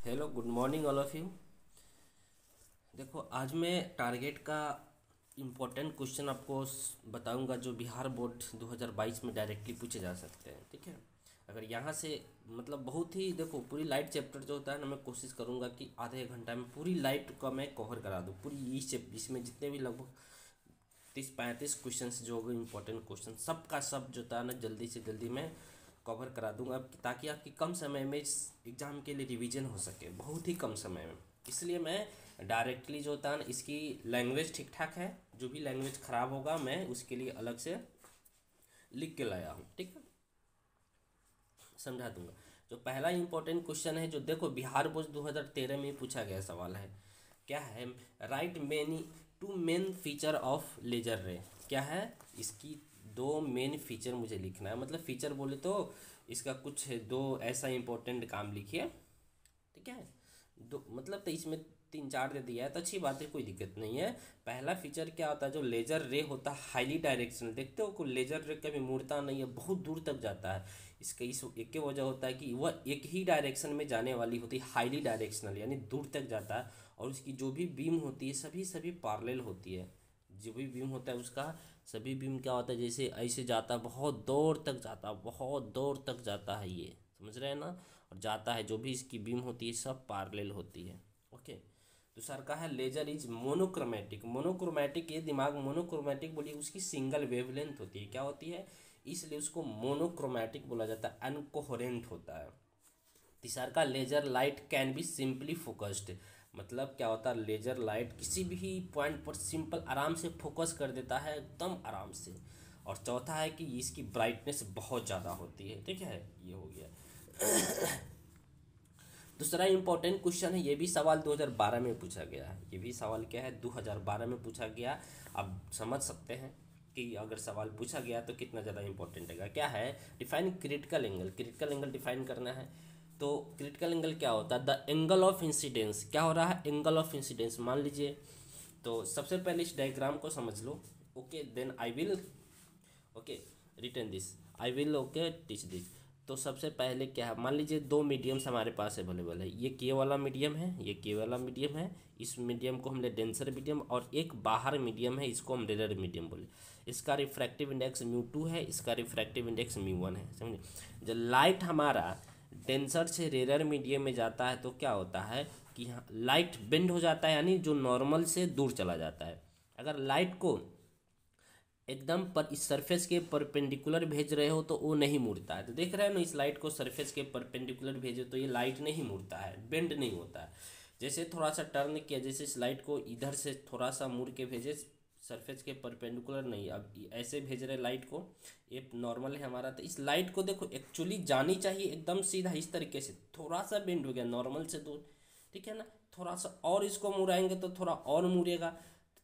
Hello, good morning all of you. देखो, आज मैं टारगेट का इम्पोर्टेंट क्वेश्चन आपको बताऊंगा जो बिहार बोर्ड 2022 में डायरेक्टली पूछे जा सकते हैं। ठीक है, अगर यहाँ से मतलब बहुत ही देखो, पूरी लाइट चैप्टर जो होता है ना, मैं कोशिश करूंगा कि आधे एक घंटा में पूरी लाइट का मैं कवर करा दूँ। पूरी इसमें जितने भी लगभग 30-35 क्वेश्चन जो होंगे इंपॉर्टेंट क्वेश्चन, सब का सब जो था ना जल्दी से जल्दी मैं कवर करा दूंगा, ताकि आपकी कम समय में इस एग्ज़ाम के लिए रिवीजन हो सके, बहुत ही कम समय में। इसलिए मैं डायरेक्टली जो होता है ना, इसकी लैंग्वेज ठीक ठाक है, जो भी लैंग्वेज ख़राब होगा मैं उसके लिए अलग से लिख के लाया हूँ। ठीक है, समझा दूंगा। जो पहला इंपॉर्टेंट क्वेश्चन है, जो देखो बिहार बोर्ड 2013 में पूछा गया सवाल है, क्या है? Write many two main feature of laser ray. क्या है? इसकी दो मेन फीचर मुझे लिखना है। मतलब फीचर बोले तो इसका कुछ है, दो ऐसा इंपॉर्टेंट काम लिखिए। ठीक है, दो मतलब तो इसमें 3-4 दे दिया है तो अच्छी बात है, कोई दिक्कत नहीं है। पहला फीचर क्या होता है? जो लेजर रे होता है हाईली डायरेक्शनल। देखते हो को लेजर रे कभी मुड़ता नहीं है, बहुत दूर तक जाता है। इसका इस एक के वजह होता है कि वह एक ही डायरेक्शन में जाने वाली होती है, हाईली डायरेक्शनल यानी दूर तक जाता है। और उसकी जो भी बीम होती है सभी सभी पैरेलल होती है। जो भी बीम होता है उसका सभी बीम क्या होता है, जैसे ऐसे जाता है, बहुत दूर तक जाता है, बहुत दूर तक जाता है, ये समझ रहे हैं ना। और जाता है, जो भी इसकी बीम होती है सब पैरेलल होती है। ओके, दूसरा का है लेजर इज मोनोक्रोमेटिक। मोनोक्रोमेटिक, ये दिमाग मोनोक्रोमेटिक बोलिए, उसकी सिंगल वेवलेंथ होती है। क्या होती है? इसलिए उसको मोनोक्रोमेटिक बोला जाता है, अनकोहेरेंट होता है। तीसरा का laser light can be simply focused. मतलब क्या होता है? लेजर लाइट किसी भी पॉइंट पर सिंपल आराम से फोकस कर देता है, एकदम आराम से। और चौथा है कि इसकी ब्राइटनेस बहुत ज़्यादा होती है। ठीक है, ये हो गया। दूसरा इंपॉर्टेंट क्वेश्चन है, ये भी सवाल 2012 में पूछा गया है। ये भी सवाल क्या है? 2012 में पूछा गया। अब समझ सकते हैं कि अगर सवाल पूछा गया तो कितना ज़्यादा इंपॉर्टेंट है। क्या है? Define critical angle. Critical angle define करना है। तो क्रिटिकल एंगल क्या होता है? The angle of incidence. क्या हो रहा है? एंगल ऑफ इंसिडेंस मान लीजिए। तो सबसे पहले इस डायग्राम को समझ लो। Okay, then I will okay return this, I will okay teach this. तो सबसे पहले क्या है, मान लीजिए दो मीडियम्स हमारे पास अवेलेबल है। ये के वाला मीडियम है, ये के वाला मीडियम है। इस मीडियम को हम ले डेंसर मीडियम, और एक बाहर मीडियम है, इसको हम रेयर मीडियम बोले। इसका रिफ्रैक्टिव इंडेक्स μ2 है, इसका रिफ्रैक्टिव इंडेक्स μ1 है। समझे? जब लाइट हमारा डेंसर से रेयर मीडियम में जाता है तो क्या होता है कि लाइट बेंड हो जाता है, यानी जो नॉर्मल से दूर चला जाता है। अगर लाइट को एकदम पर इस सरफेस के परपेंडिकुलर भेज रहे हो तो वो नहीं मुड़ता है। तो देख रहे हो ना, इस लाइट को सरफेस के परपेंडिकुलर भेजो तो ये लाइट नहीं मुड़ता है, बेंड नहीं होता है। जैसे थोड़ा सा टर्न किया, जैसे इस लाइट को इधर से थोड़ा सा मुड़ के भेजे, सरफेस के परपेंडिकुलर नहीं, अब ऐसे भेज रहे लाइट को, ये नॉर्मल है हमारा। तो इस लाइट को देखो, एक्चुअली जानी चाहिए एकदम सीधा इस तरीके से, थोड़ा सा बेंड हो गया नॉर्मल से दूर। ठीक है ना, थोड़ा सा और इसको मुड़ाएंगे तो थोड़ा और मुड़ेगा,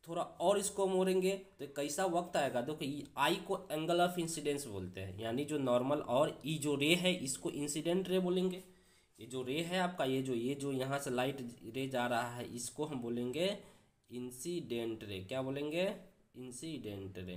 थोड़ा और इसको मोड़ेंगे तो कैसा वक्त आएगा। देखो, ये आई को एंगल ऑफ इंसिडेंस बोलते हैं, यानी जो नॉर्मल, और ई जो रे है इसको इंसिडेंट रे बोलेंगे। ये जो रे है आपका, ये जो यहाँ से लाइट रे जा रहा है, इसको हम बोलेंगे इंसिडेंट रे। क्या बोलेंगे? Incident ray.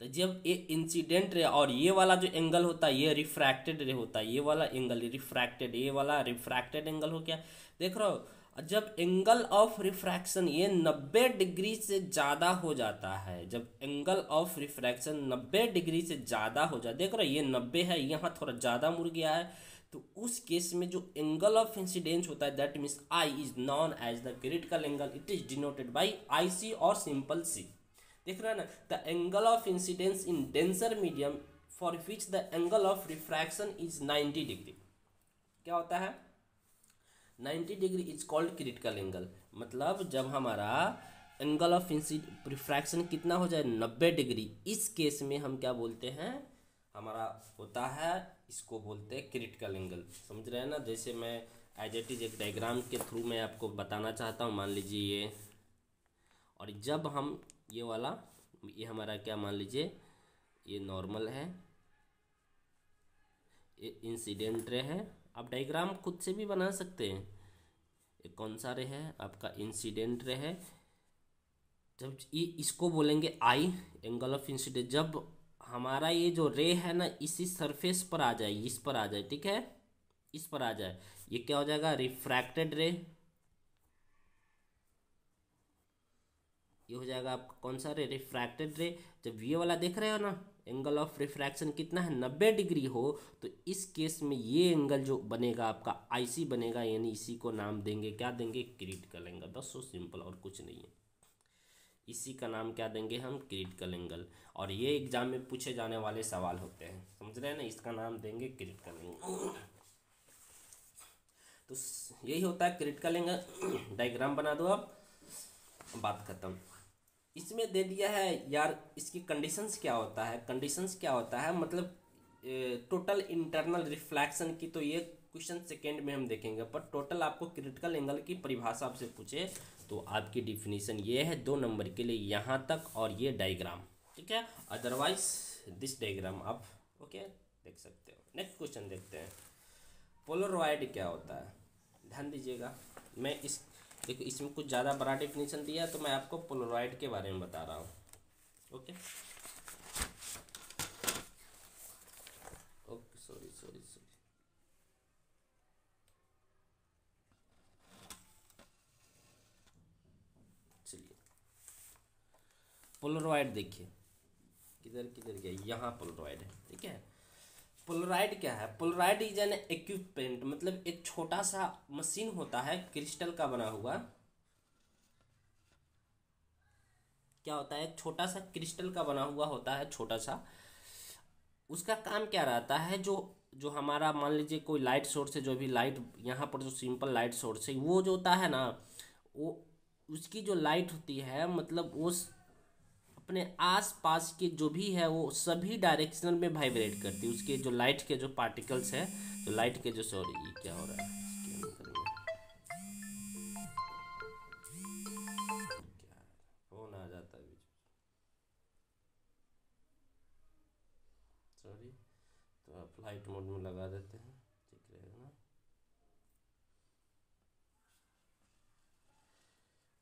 तो जब ये इंसिडेंट रे और ये वाला जो एंगल होता है ये रिफ्रैक्टेड रे होता है, ये वाला एंगल रिफ्रैक्टेड, ये वाला रिफ्रैक्टेड एंगल हो गया। देख रहे हो, जब एंगल ऑफ रिफ्रैक्शन ये 90 डिग्री से ज़्यादा हो जाता है, जब एंगल ऑफ रिफ्रैक्शन 90 डिग्री से ज़्यादा हो जाए, देख रहे हो ये 90 है, यहाँ थोड़ा ज़्यादा मुड़ गया है, तो उस केस में जो एंगल ऑफ इंसिडेंस होता है that means I is known as the critical angle. It is denoted by I C और सिंपल सी। देख रहे हैं ना, the angle of incidence in denser medium for which the angle of refraction is 90 degree. क्या होता है? 90 degree is called critical angle. मतलब जब हमारा एंगल ऑफ रिफ्रैक्शन कितना हो जाए, 90 डिग्री, इस केस में हम क्या बोलते हैं, हमारा होता है, इसको बोलते हैं क्रिटिकल एंगल। समझ रहे हैं ना? जैसे मैं एज इट इज एक डायग्राम के थ्रू मैं आपको बताना चाहता हूँ। मान लीजिए ये, और जब हम ये वाला, ये हमारा क्या मान लीजिए, ये नॉर्मल है, ये इंसिडेंट रे है। आप डायग्राम खुद से भी बना सकते हैं। ये कौन सा रे है आपका? इंसिडेंट रे है। जब ये इसको बोलेंगे आई, एंगल ऑफ इंसिडेंट, जब हमारा ये जो रे है ना इसी सरफेस पर आ जाए, इस पर आ जाए, ठीक है, इस पर आ जाए, ये क्या हो जाएगा, रिफ्रैक्टेड रे। ये हो जाएगा आपका कौन सा रे, रिफ्रैक्टेड रे। जब ये वाला देख रहे हो ना, एंगल ऑफ रिफ्रैक्शन कितना है, 90 डिग्री हो, तो इस केस में ये एंगल जो बनेगा आपका आईसी बनेगा, यानी इसी को नाम देंगे, क्या देंगे, क्रिटिकल एंगल। बस सो सिंपल, और कुछ नहीं है। इसी का नाम क्या देंगे हम, क्रिटिकल एंगल। और ये एग्जाम में पूछे जाने वाले सवाल होते हैं, समझ रहे हैं ना, इसका नाम देंगे क्रिटिकल एंगल। तो यही होता है क्रिटिकल एंगल। डायग्राम बना दो अब, बात खत्म। इसमें दे दिया है यार, इसकी कंडीशंस क्या होता है, कंडीशंस क्या होता है मतलब टोटल इंटरनल रिफ्लेक्शन की, तो ये क्वेश्चन सेकेंड में हम देखेंगे, पर टोटल आपको क्रिटिकल एंगल की परिभाषा आपसे पूछे तो आपकी डिफिनीशन ये है 2 नंबर के लिए यहाँ तक, और ये डायग्राम, ठीक है। अदरवाइज दिस डायग्राम आप ओके देख सकते हो। नेक्स्ट क्वेश्चन देखते हैं, पोलरॉइड क्या होता है। ध्यान दीजिएगा, मैं इस देखो इसमें कुछ ज़्यादा बड़ा डेफिनेशन दिया है, तो मैं आपको पोलरॉइड के बारे में बता रहा हूँ। Okay okay, sorry sorry sorry. चलिए, पोलरॉइड देखिए, किधर किधर गया, यहाँ पोलरॉइड है, ठीक है। पोलराइड क्या है, पोलराइड इज एन इक्विपमेंट, मतलब एक छोटा सा मशीन होता है क्रिस्टल का बना हुआ। क्या होता है, एक छोटा सा क्रिस्टल का बना हुआ होता है, छोटा सा। उसका काम क्या रहता है, जो जो हमारा मान लीजिए कोई लाइट सोर्स है, जो भी लाइट यहाँ पर जो सिंपल लाइट सोर्स है, वो जो होता है ना, वो उसकी जो लाइट होती है, मतलब वो अपने आस पास के जो भी है वो सभी डायरेक्शनल में वाइब्रेट करती है। उसके जो लाइट के जो पार्टिकल्स है, तो लाइट के जो, सॉरी ये क्या हो रहा है, इसके अंदर में क्या फोन आ जाता है बीच, सॉरी। तो आप फ्लाइट मोड में लगा देते हैं, ठीक रहेगा ना।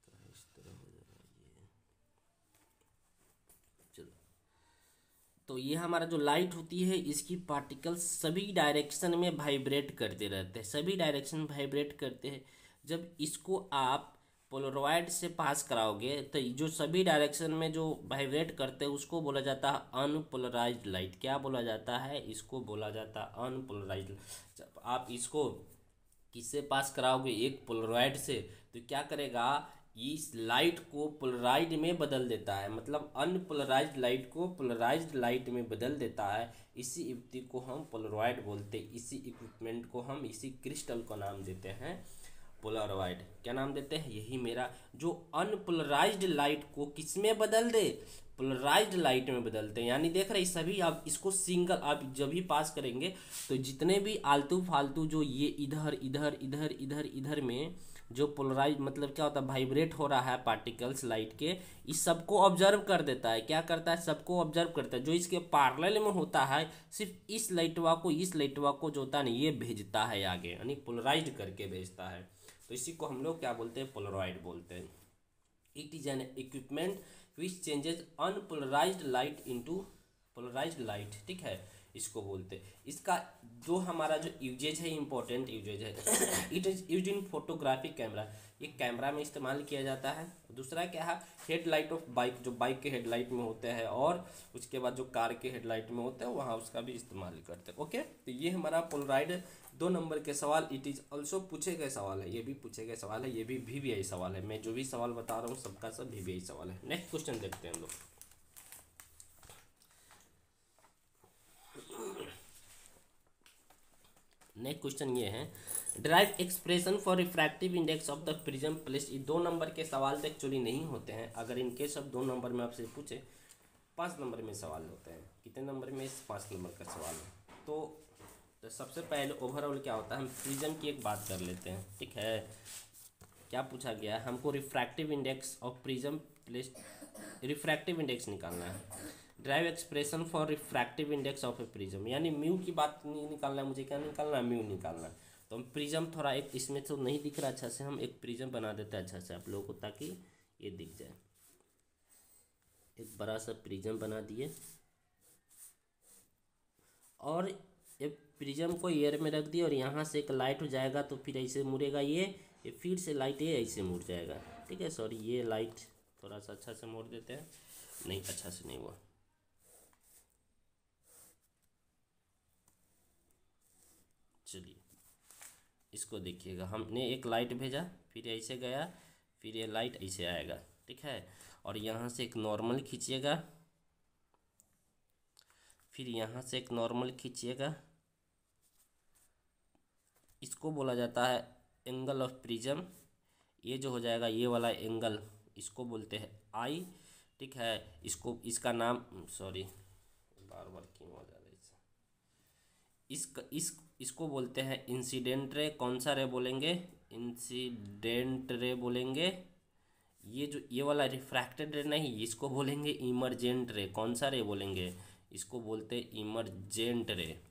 तो इस तरह हो जाएगा ये, चलो। तो ये हमारा जो लाइट होती है, इसकी पार्टिकल्स सभी डायरेक्शन में वाइब्रेट करते रहते हैं, सभी डायरेक्शन वाइब्रेट करते हैं। जब इसको आप पोलरॉइड से पास कराओगे, तो जो सभी डायरेक्शन में जो वाइब्रेट करते हैं उसको बोला जाता है अनपोलराइज्ड लाइट। क्या बोला जाता है, इसको बोला जाता है अनपोलराइज्ड। जब आप इसको किससे पास कराओगे, एक पोलरॉइड से, तो क्या करेगा, इस लाइट को पोलराइड में बदल देता है, मतलब अनपोलराइज्ड लाइट को पोलराइज्ड लाइट में बदल देता है। इसी युक्ति को हम पोलरॉइड बोलते हैं, इसी इक्विपमेंट को हम, इसी क्रिस्टल को नाम देते हैं पोलरॉइड। क्या नाम देते हैं, यही मेरा, जो अनपोलराइज्ड लाइट को किस में बदल दे, पोलराइज्ड लाइट में बदलते हैं। यानी देख रहे सभी, आप इसको सिंगल आप जब भी पास करेंगे, तो जितने भी आलतू फालतू जो ये इधर इधर इधर इधर इधर में जो पोलराइज, मतलब क्या होता है, वाइब्रेट हो रहा है पार्टिकल्स लाइट के, इस सबको ऑब्जर्व कर देता है। क्या करता है, सबको ऑब्जर्व करता है। जो इसके पैरेलल में होता है, सिर्फ इस लाइटवा को, इस लाइटवा को जो होता है ना, ये भेजता है आगे, यानी पोलराइज करके भेजता है। तो इसी को हम लोग क्या बोलते हैं, पोलरॉइड बोलते हैं। It is an equipment which changes unpolarised light into polarised light, ठीक है, इसको बोलते हैं। इसका जो हमारा जो यूजेज है, इंपॉर्टेंट यूजेज है, it is use in photography camera, ये कैमरा में इस्तेमाल किया जाता है। दूसरा क्या है, हेडलाइट ऑफ बाइक, जो बाइक के हेडलाइट में होते हैं, और उसके बाद जो कार के हेडलाइट में होते हैं, वहाँ उसका भी इस्तेमाल करते हैं। ओके, तो ये हमारा पोलराइड 2 नंबर के सवाल। इट इज ऑल्सो पूछे गए सवाल है, ये भी पूछे गए सवाल है, ये भी VVI सवाल है। मैं जो भी सवाल बता रहा हूँ सबका सब VVI सवाल है। नेक्स्ट क्वेश्चन देखते हैं हम लोग। नेक्स्ट क्वेश्चन ये है, derive expression for refractive index of the prism placed. ये 2 नंबर के सवाल तो एक्चुअली नहीं होते हैं, अगर इनके सब 2 नंबर में आपसे पूछे, 5 नंबर में सवाल होते हैं। कितने नंबर में, 5 नंबर का सवाल है। तो सबसे पहले ओवरऑल क्या होता है, हम प्रिज्म की एक बात कर लेते हैं, ठीक है। क्या पूछा गया है, हमको refractive index of prism placed, refractive index निकालना है। Drive expression for refractive index of A prism, यानी म्यू की बात नहीं निकालना है मुझे, क्या निकालना है, म्यू निकालना है। तो हम प्रिज्म, थोड़ा एक इसमें तो नहीं दिख रहा अच्छा से, हम एक प्रिज्म बना देते हैं अच्छा से आप लोगों को, ताकि ये दिख जाए। एक बड़ा सा प्रिज्म बना दिए, और ये प्रिज्म को एयर में रख दिया और यहाँ से एक लाइट हो जाएगा तो फिर ऐसे मुड़ेगा ये फिर से लाइट ये ऐसे मुड़ जाएगा। ठीक है, सॉरी ये लाइट थोड़ा सा अच्छा से मोड़ देते हैं, नहीं अच्छा से नहीं हुआ। चलिए इसको देखिएगा, हमने एक लाइट भेजा फिर ऐसे गया फिर ये लाइट ऐसे आएगा। ठीक है, और यहाँ से एक नॉर्मल खींचिएगा फिर यहाँ से एक नॉर्मल खींचिएगा। इसको बोला जाता है एंगल ऑफ प्रिज्म। ये जो हो जाएगा ये वाला एंगल इसको बोलते हैं आई। ठीक है, इसको इसका नाम सॉरी बार बार क्यों हो जा रहा है इसको बोलते हैं इंसिडेंट रे। कौन सा रे बोलेंगे? इंसिडेंट रे बोलेंगे। ये वाला रिफ्रैक्टेड रे नहीं, इसको बोलेंगे इमरजेंट रे। कौन सा रे बोलेंगे? इसको बोलते हैं इमरजेंट रे,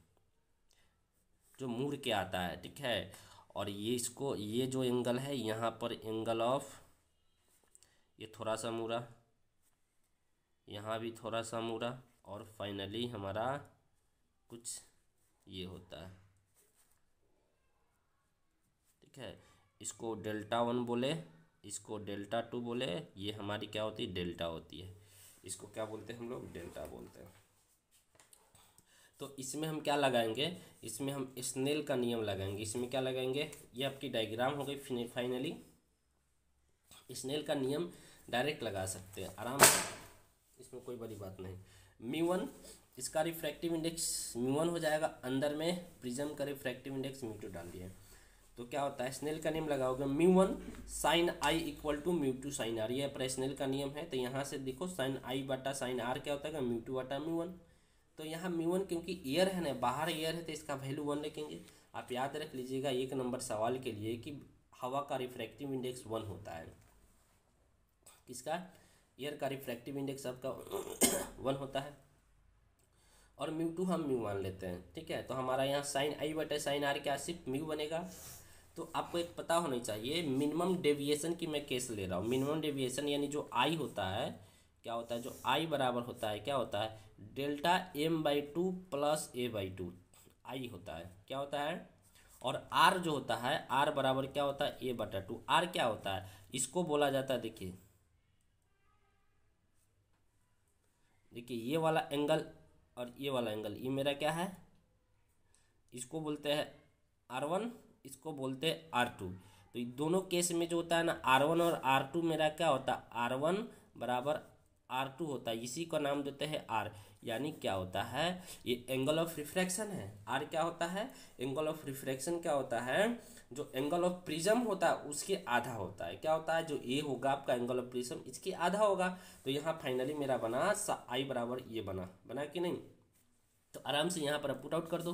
जो मुड़ के आता है। ठीक है, और ये जो एंगल है यहाँ पर एंगल ऑफ, ये थोड़ा सा मुड़ा, यहाँ भी थोड़ा सा मुड़ा, और फाइनली हमारा कुछ ये होता है। ठीक है, इसको डेल्टा 1 बोले, इसको डेल्टा 2 बोले, ये हमारी क्या होती है? डेल्टा होती है। इसको क्या बोलते हैं हम लोग? डेल्टा बोलते हैं। तो इसमें हम क्या लगाएंगे? इसमें हम स्नेल का नियम लगाएंगे। इसमें क्या लगाएंगे? ये आपकी डायग्राम हो गई। फाइनली स्नेल का नियम डायरेक्ट लगा सकते हैं आराम से, इसमें कोई बड़ी बात नहीं। μ1 इसका रिफ्रैक्टिव इंडेक्स μ1 हो जाएगा, अंदर में प्रिज्म का रिफ्रैक्टिव इंडेक्स μ2 डाल दिए तो क्या होता है? स्नेल का नियम लगाओगे μ1 sine I equal to μ2 sine R. ये पर स्नेल का नियम है, तो यहाँ से देखो साइन आई बटा साइन आर क्या होता है? μ2 बटा μ1। तो यहाँ μ1 क्योंकि एयर है ना, बाहर एयर है, तो इसका वैल्यू 1 लिखेंगे। आप याद रख लीजिएगा 1 नंबर सवाल के लिए कि हवा का रिफ्रैक्टिव इंडेक्स 1 होता है। किसका? एयर का रिफ्रैक्टिव इंडेक्स आपका 1 होता है, और μ2 हम म्यू मान लेते हैं। ठीक है, तो हमारा यहाँ साइन आई बटे साइन आर क्या सिर्फ म्यू बनेगा। तो आपको एक पता होना चाहिए मिनिमम डेविएशन की मैं केस ले रहा हूँ। मिनिमम डेविएशन यानी जो आई होता है क्या होता है? जो आई बराबर होता है क्या होता है? डेल्टा m/2 प्लस a/2 आई होता है। क्या होता है? और आर जो होता है आर बराबर क्या होता है? a/2। आर क्या होता है? इसको बोला जाता है, देखिए ये वाला एंगल और ये वाला एंगल, ये मेरा क्या है? इसको बोलते हैं R1, इसको बोलते हैं R2। तो ये दोनों केस में जो होता है ना R1 और R2 मेरा क्या होता है? R1 बराबर R2 होता है, इसी का नाम देते हैं R। यानी क्या होता है? ये एंगल ऑफ रिफ्रैक्शन है। R क्या होता है? एंगल ऑफ रिफ्रैक्शन क्या होता है? जो एंगल ऑफ प्रिज्म होता है उसके आधा होता है। क्या होता है? जो ए होगा आपका एंगल ऑफ प्रिज्म इसके आधा होगा। तो यहाँ फाइनली मेरा बना आई बराबर ये बना कि नहीं? तो आराम से यहाँ पर पुट आउट कर दो।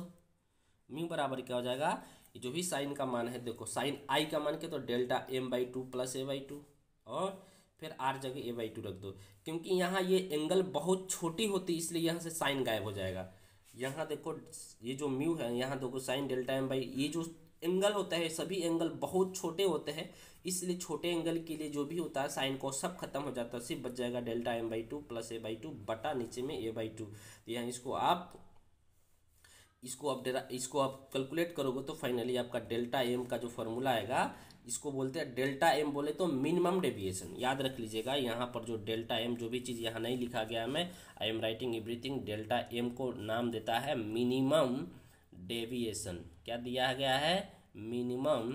म्यू बराबर क्या हो जाएगा? ये जो भी साइन का मान है, देखो साइन आई का मान के तो डेल्टा m/2 प्लस a/2, और फिर आर जगह a/2 रख दो। क्योंकि यहाँ ये एंगल बहुत छोटी होती है इसलिए यहाँ से साइन गायब हो जाएगा। यहाँ देखो ये जो म्यू है, यहाँ देखो साइन डेल्टा m/, ये जो एंगल होता है सभी एंगल बहुत छोटे होते हैं, इसलिए छोटे एंगल के लिए जो भी होता है साइन को सब खत्म हो जाता है, सिर्फ बच जाएगा डेल्टा m/2 प्लस a/2 बटा नीचे में a/2। तो यहाँ इसको आप कैलकुलेट करोगे तो फाइनली आपका डेल्टा एम का जो फॉर्मूला आएगा, इसको बोलते हैं डेल्टा एम बोले तो मिनिमम डेविएशन। याद रख लीजिएगा यहाँ पर जो डेल्टा एम, जो भी चीज़ यहाँ नहीं लिखा गया है मैं, I am writing everything, delta M को नाम देता है मिनिमम डेविएशन। क्या दिया गया है? मिनिमम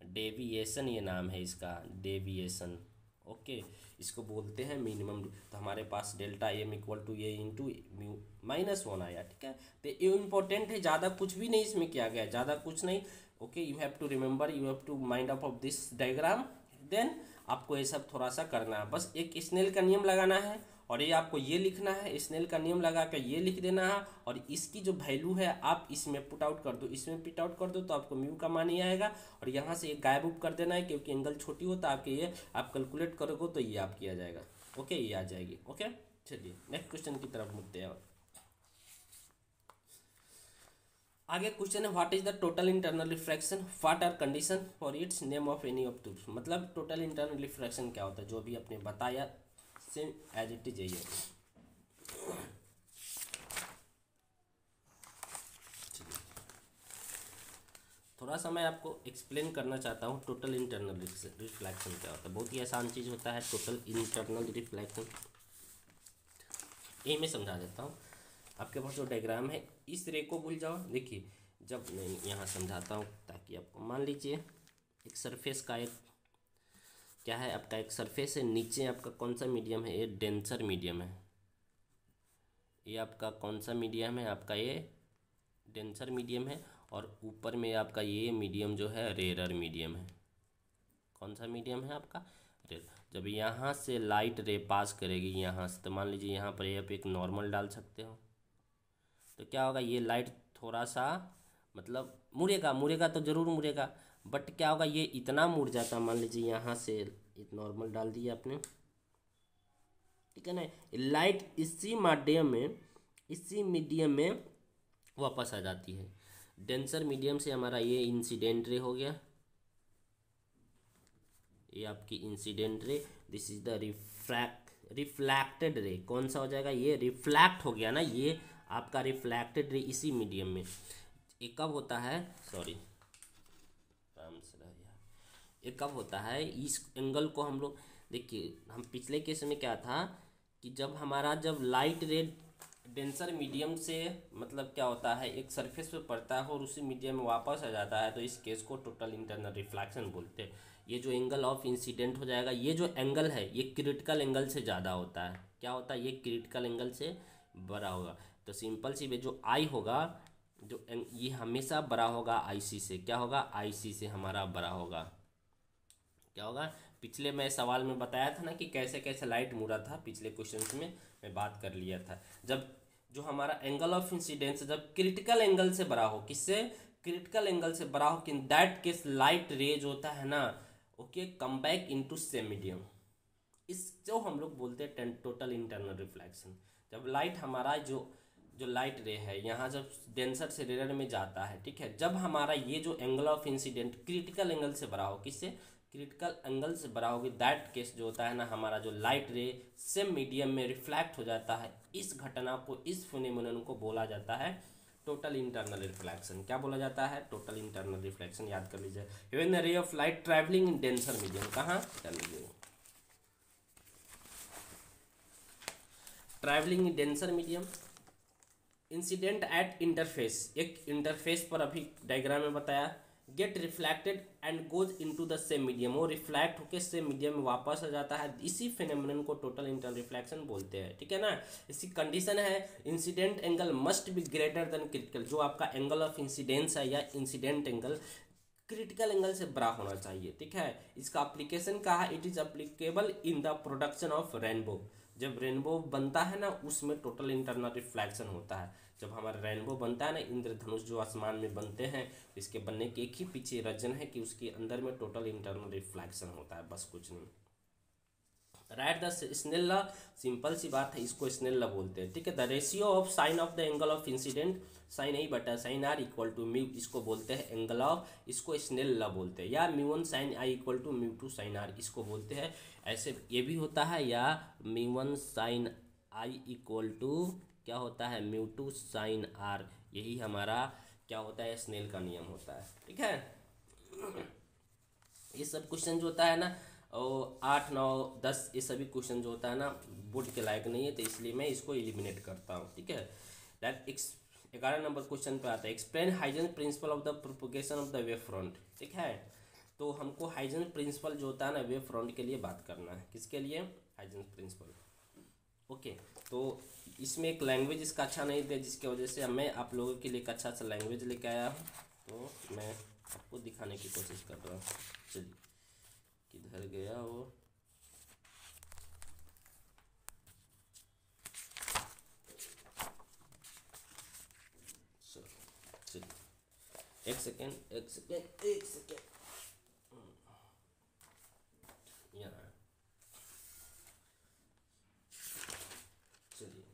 डेविएशन, ये नाम है इसका, डेविएशन। ओके, इसको बोलते हैं मिनिमम। तो हमारे पास delta M equal to A into mu -1 आया। ठीक है, तो ये इंपॉर्टेंट है, ज़्यादा कुछ भी नहीं इसमें किया गया, ज़्यादा कुछ नहीं। Okay, you have to remember, you have to mind up of this diagram, then आपको ये सब थोड़ा सा करना है। बस एक स्नेल का नियम लगाना है, और ये आपको ये लिखना है, स्नेल का नियम लगा कर ये लिख देना है, और इसकी जो वैल्यू है आप इसमें पुट आउट कर दो। इसमें पुट आउट कर दो तो आपको म्यू का मान ही आएगा, और यहाँ से एक गायब उप कर देना है क्योंकि एंगल छोटी होता है आपके। ये आप कैलकुलेट करोगे तो ये आपकी आ जाएगा। ओके, ये आ जाएगी। ओके, चलिए नेक्स्ट क्वेश्चन की तरफ मुड़ते हैं। आगे क्वेश्चन है, what is the total internal refraction, what are condition for its, name of any of two. मतलब टोटल इंटरनल रिफ्रैक्शन क्या होता है, जो भी आपने बताया सेम एज इट इज यही है। थोड़ा सा मैं आपको एक्सप्लेन करना चाहता हूँ टोटल इंटरनल रिफ्लेक्शन क्या होता है। बहुत ही आसान चीज़ होता है टोटल इंटरनल रिफ्लेक्शन। यही मैं समझा देता हूँ। आपके पास जो डायग्राम है, इस रे को भूल जाओ। देखिए, जब मैं यहाँ समझाता हूँ ताकि आपको, मान लीजिए एक सरफेस का एक क्या है, आपका एक सरफेस है, नीचे आपका कौन सा मीडियम है, ये डेंसर मीडियम है। ये आपका कौन सा मीडियम है, आपका ये डेंसर मीडियम है। और ऊपर में आपका ये मीडियम जो है रेयर मीडियम है। कौन सा मीडियम है आपका, रेयर। जब यहाँ से लाइट रे पास करेगी यहाँ से, तो मान लीजिए यहाँ पर ये आप एक नॉर्मल डाल सकते हो, तो क्या होगा, ये लाइट थोड़ा सा मतलब मुड़ेगा तो ज़रूर मुड़ेगा, बट क्या होगा, ये इतना मुड़ जाता, मान लीजिए यहाँ से एक नॉर्मल डाल दिया आपने, ठीक है ना। लाइट इसी मीडियम में वापस आ जाती है। डेंसर मीडियम से हमारा ये इंसिडेंट रे हो गया, ये आपकी incident ray. This is the reflected ray. कौन सा हो जाएगा, ये रिफ्लेक्ट हो गया ना, ये आपका रिफ्लेक्टेड रे इसी मीडियम में। ये कब होता है, सॉरी आराम से रह गया, ये कब होता है, इस एंगल को हम लोग, देखिए हम पिछले केस में क्या था कि जब लाइट रे डेंसर मीडियम से मतलब क्या होता है, एक सरफेस पे पड़ता है और उसी मीडियम में वापस आ जाता है, तो इस केस को टोटल इंटरनल रिफ्लेक्शन बोलते हैं। ये जो एंगल ऑफ इंसिडेंट हो जाएगा, ये जो एंगल है ये क्रिटिकल एंगल से ज़्यादा होता है। क्या होता है, ये क्रिटिकल एंगल से बड़ा होगा। तो सिंपल सी जो आई होगा, ये हमेशा बड़ा होगा आईसी से। क्या होगा, आईसी से हमारा बड़ा होगा। क्या होगा, पिछले मैं सवाल में बताया था ना कि कैसे कैसे लाइट मुड़ा था, पिछले क्वेश्चंस में मैं बात कर लिया था। जब जो हमारा एंगल ऑफ इंसिडेंस जब क्रिटिकल एंगल से बड़ा हो, किससे, क्रिटिकल एंगल से बड़ा हो, कि दैट केस लाइट रेज होता है ना, okay, come back into same medium. इस जो हम लोग बोलते हैं टोटल इंटरनल रिफ्लेक्शन। जब लाइट हमारा जो लाइट रे है यहाँ जब डेंसर से रेयर में जाता है, ठीक है, जब हमारा ये जो angle of incident critical angle से बड़ा हो, किससे, क्रिटिकल एंगल से बड़ा होगी, दैट केस जो होता है ना, हमारा जो लाइट रे सेम मीडियम में रिफ्लेक्ट हो जाता है। इस घटना को, इस फिनोमेनन को बोला जाता है टोटल इंटरनल रिफ्लेक्शन। क्या बोला जाता है, टोटल इंटरनल रिफ्लेक्शन। याद कर लीजिए, when the ray of light travelling in denser medium, कहाँ कर लीजिए, travelling in denser medium, incident at interface, एक इंटरफेस पर अभी डायग्राम में बताया, gate reflected and goes into the same medium, वो रिफ्लेक्ट होकर सेम मीडियम में वापस आ जाता है। इसी फिनोमेनन को टोटल इंटरनल रिफ्लेक्शन बोलते हैं, ठीक है ना। इसकी कंडीशन है, incident angle must be greater than critical. जो आपका एंगल ऑफ इंसिडेंस है या इंसिडेंट एंगल क्रिटिकल एंगल से बड़ा होना चाहिए, ठीक है। इसका एप्लीकेशन क्या है, it is applicable in the production of rainbow. जब रेनबो बनता है ना, उसमें टोटल इंटरनल रिफ्लेक्शन होता है। जब हमारा रेनबो बनता है ना, इंद्रधनुष जो आसमान में बनते हैं, इसके बनने के एक ही पीछे रीजन है कि उसके अंदर में टोटल इंटरनल रिफ्लेक्शन होता है, बस कुछ नहीं। Write the Snell law, simple सी बात है, इसको स्नेल लॉ बोलते हैं, ठीक है। The ratio of sine of the angle of incident, sine I बटा sine R equal to mu, इसको बोलते हैं एंगल ऑफ, इसको स्नेल लॉ बोलते हैं। या mu one sine I equal to mu two sine R, इसको बोलते हैं। ऐसे ये भी होता है, या mu one sine I equal to क्या होता है, म्यू टू साइन आर। यही हमारा क्या होता है, स्नेल का नियम होता है, ठीक है। ये सब क्वेश्चन जो होता है ना, और 8, 9, 10 ये सभी क्वेश्चन जो होता है ना, बोर्ड के लायक नहीं है, तो इसलिए मैं इसको एलिमिनेट करता हूँ, ठीक है। दैट 11 नंबर क्वेश्चन पे आता है, explain Huygens principle of the propagation of the wave front, ठीक है। तो हमको हाइजेंस प्रिंसिपल जो होता है ना, वेव फ्रंट के लिए बात करना है। किसके लिए, हाइजेंस प्रिंसिपल, ओके। तो इसमें एक लैंग्वेज इसका अच्छा नहीं दिया, जिसकी वजह से मैं आप लोगों के लिए एक अच्छा सा लैंग्वेज लेके आया हूँ, तो मैं आपको दिखाने की कोशिश कर रहा हूँ। चलिए, किधर गया वो, चलिए एक सेकेंड यहाँ, चलिए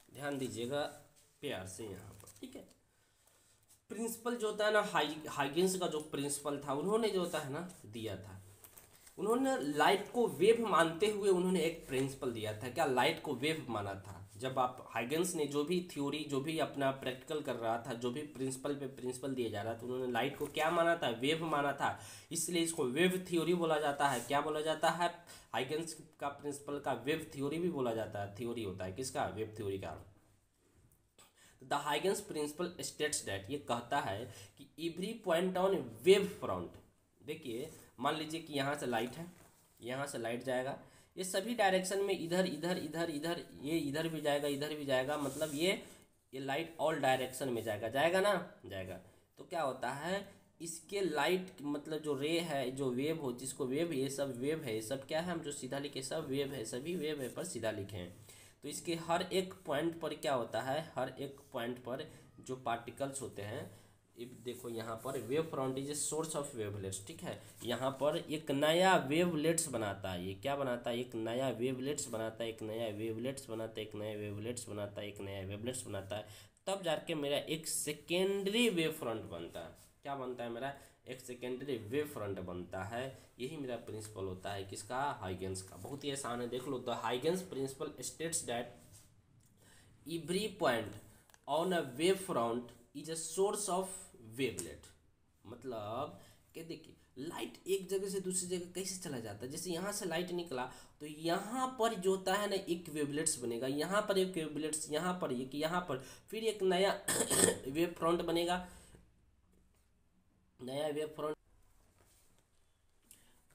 ध्यान दीजिएगा प्यार से यहाँ पर, ठीक है। प्रिंसिपल जो होता है ना, हाइगेंस का जो प्रिंसिपल था, उन्होंने जो होता है ना दिया था, उन्होंने लाइट को वेव मानते हुए उन्होंने एक प्रिंसिपल दिया था। क्या, लाइट को वेव माना था। जब आप हाइगेंस ने जो भी थ्योरी, जो भी अपना प्रैक्टिकल कर रहा था, जो भी प्रिंसिपल पे प्रिंसिपल दिया जा रहा था, उन्होंने लाइट को क्या माना था, वेव माना था, इसलिए इसको वेव थ्योरी बोला जाता है। क्या बोला जाता है, हाइगेंस का प्रिंसिपल का वेव थ्योरी भी बोला जाता है। थ्योरी होता है किसका, वेव थ्योरी का। The Huygens principle states that, ये कहता है कि every point on wave front, देखिए मान लीजिए कि यहाँ से लाइट है, यहाँ से लाइट जाएगा, ये सभी डायरेक्शन में इधर इधर इधर इधर, ये इधर भी जाएगा इधर भी जाएगा, मतलब ये लाइट ऑल डायरेक्शन में जाएगा, जाएगा ना, जाएगा। तो क्या होता है, इसके लाइट मतलब जो रे है, जो वेव हो, जिसको वेव, ये सब वेव है, ये सब क्या है, हम जो सीधा लिखे सब वेव है, सभी वेव है पर सीधा लिखे हैं। तो इसके हर एक पॉइंट पर क्या होता है, हर एक पॉइंट पर जो पार्टिकल्स होते हैं, देखो यहाँ पर wave front is a source of wavelets, ठीक है। यहाँ पर एक नया वेवलेट्स बनाता है, ये क्या बनाता है, एक नया वेवलेट्स बनाता है, एक नया वेवलेट्स बनाता है, एक नया वेवलेट्स बनाता है, एक नया वेवलेट्स बनाता है, तब जाके मेरा एक सेकेंडरी वेव फ्रंट बनता है। क्या बनता है, मेरा एक सेकेंडरी वेव फ्रंट बनता है। यही मेरा प्रिंसिपल होता है किसका, हाइगेंस का। बहुत ही आसान है, देख लो। The Huygens principle states that every point on a wave front is a source of wavelet. मतलब कि देखिए लाइट एक जगह से दूसरी जगह कैसे चला जाता है, जैसे यहाँ से लाइट निकला तो यहाँ पर जो होता है ना, एक वेवलेट्स बनेगा, यहाँ पर एक वेवलेट्स, यहाँ पर एक, यहाँ पर फिर एक नया वेव फ्रंट बनेगा, नया वेव फ्रंट।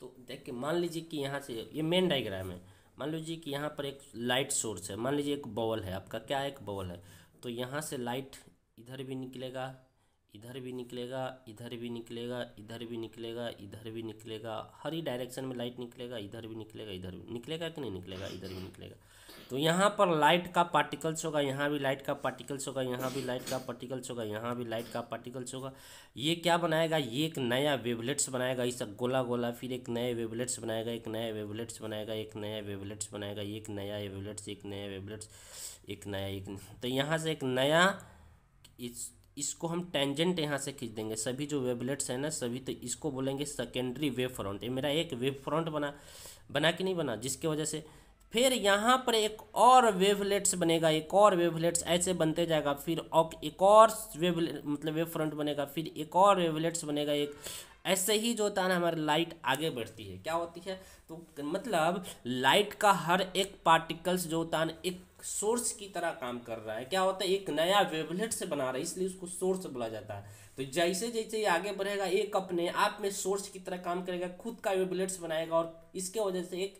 तो देख के मान लीजिए कि यहाँ से, ये मेन डायग्राम है, मान लीजिए कि यहाँ पर एक लाइट सोर्स है, मान लीजिए एक बॉल है आपका, क्या एक बॉल है, तो यहाँ से लाइट इधर भी निकलेगा, इधर भी निकलेगा, इधर भी निकलेगा, इधर भी निकलेगा, इधर भी निकलेगा, हर ही डायरेक्शन में लाइट निकलेगा, इधर भी निकलेगा, इधर भी निकलेगा कि नहीं निकलेगा, इधर भी निकलेगा। तो यहाँ पर लाइट का पार्टिकल्स होगा, यहाँ भी लाइट का पार्टिकल्स होगा, यहाँ भी लाइट का पार्टिकल्स होगा, यहाँ भी लाइट का पार्टिकल्स होगा। ये क्या बनाएगा, ये एक नया वेवलेट्स बनाएगा, इस गोला गोला, फिर एक नए वेवलेट्स बनाएगा, एक नया वेवलेट्स बनाएगा, एक नया वेवलेट्स बनाएगा, एक नया वेवलेट्स, एक नया वेवलेट्स, एक नया, एक। तो यहाँ से एक नया, इसको हम टेंजेंट यहाँ से खींच देंगे, सभी जो वेवलेट्स हैं ना सभी, तो इसको बोलेंगे सेकेंडरी वेव फ्रंट। ये मेरा एक वेव फ्रंट बना कि नहीं बना, जिसके वजह से फिर यहाँ पर एक और वेवलेट्स बनेगा, एक और वेवलेट्स, ऐसे बनते जाएगा, फिर एक और मतलब वेव फ्रंट बनेगा, फिर एक और वेवलेट्स बनेगा, एक ऐसे ही जो होता है ना हमारी लाइट आगे बढ़ती है, क्या होती है। तो मतलब लाइट का हर एक पार्टिकल्स जो होता है ना एक सोर्स की तरह काम कर रहा है, क्या होता है, एक नया वेवलेट से बना रहा है, इसलिए उसको सोर्स बोला जाता है। तो जैसे जैसे ये आगे बढ़ेगा, एक अपने आप में सोर्स की तरह काम करेगा, खुद का वेवलेट्स बनाएगा, और इसके वजह से एक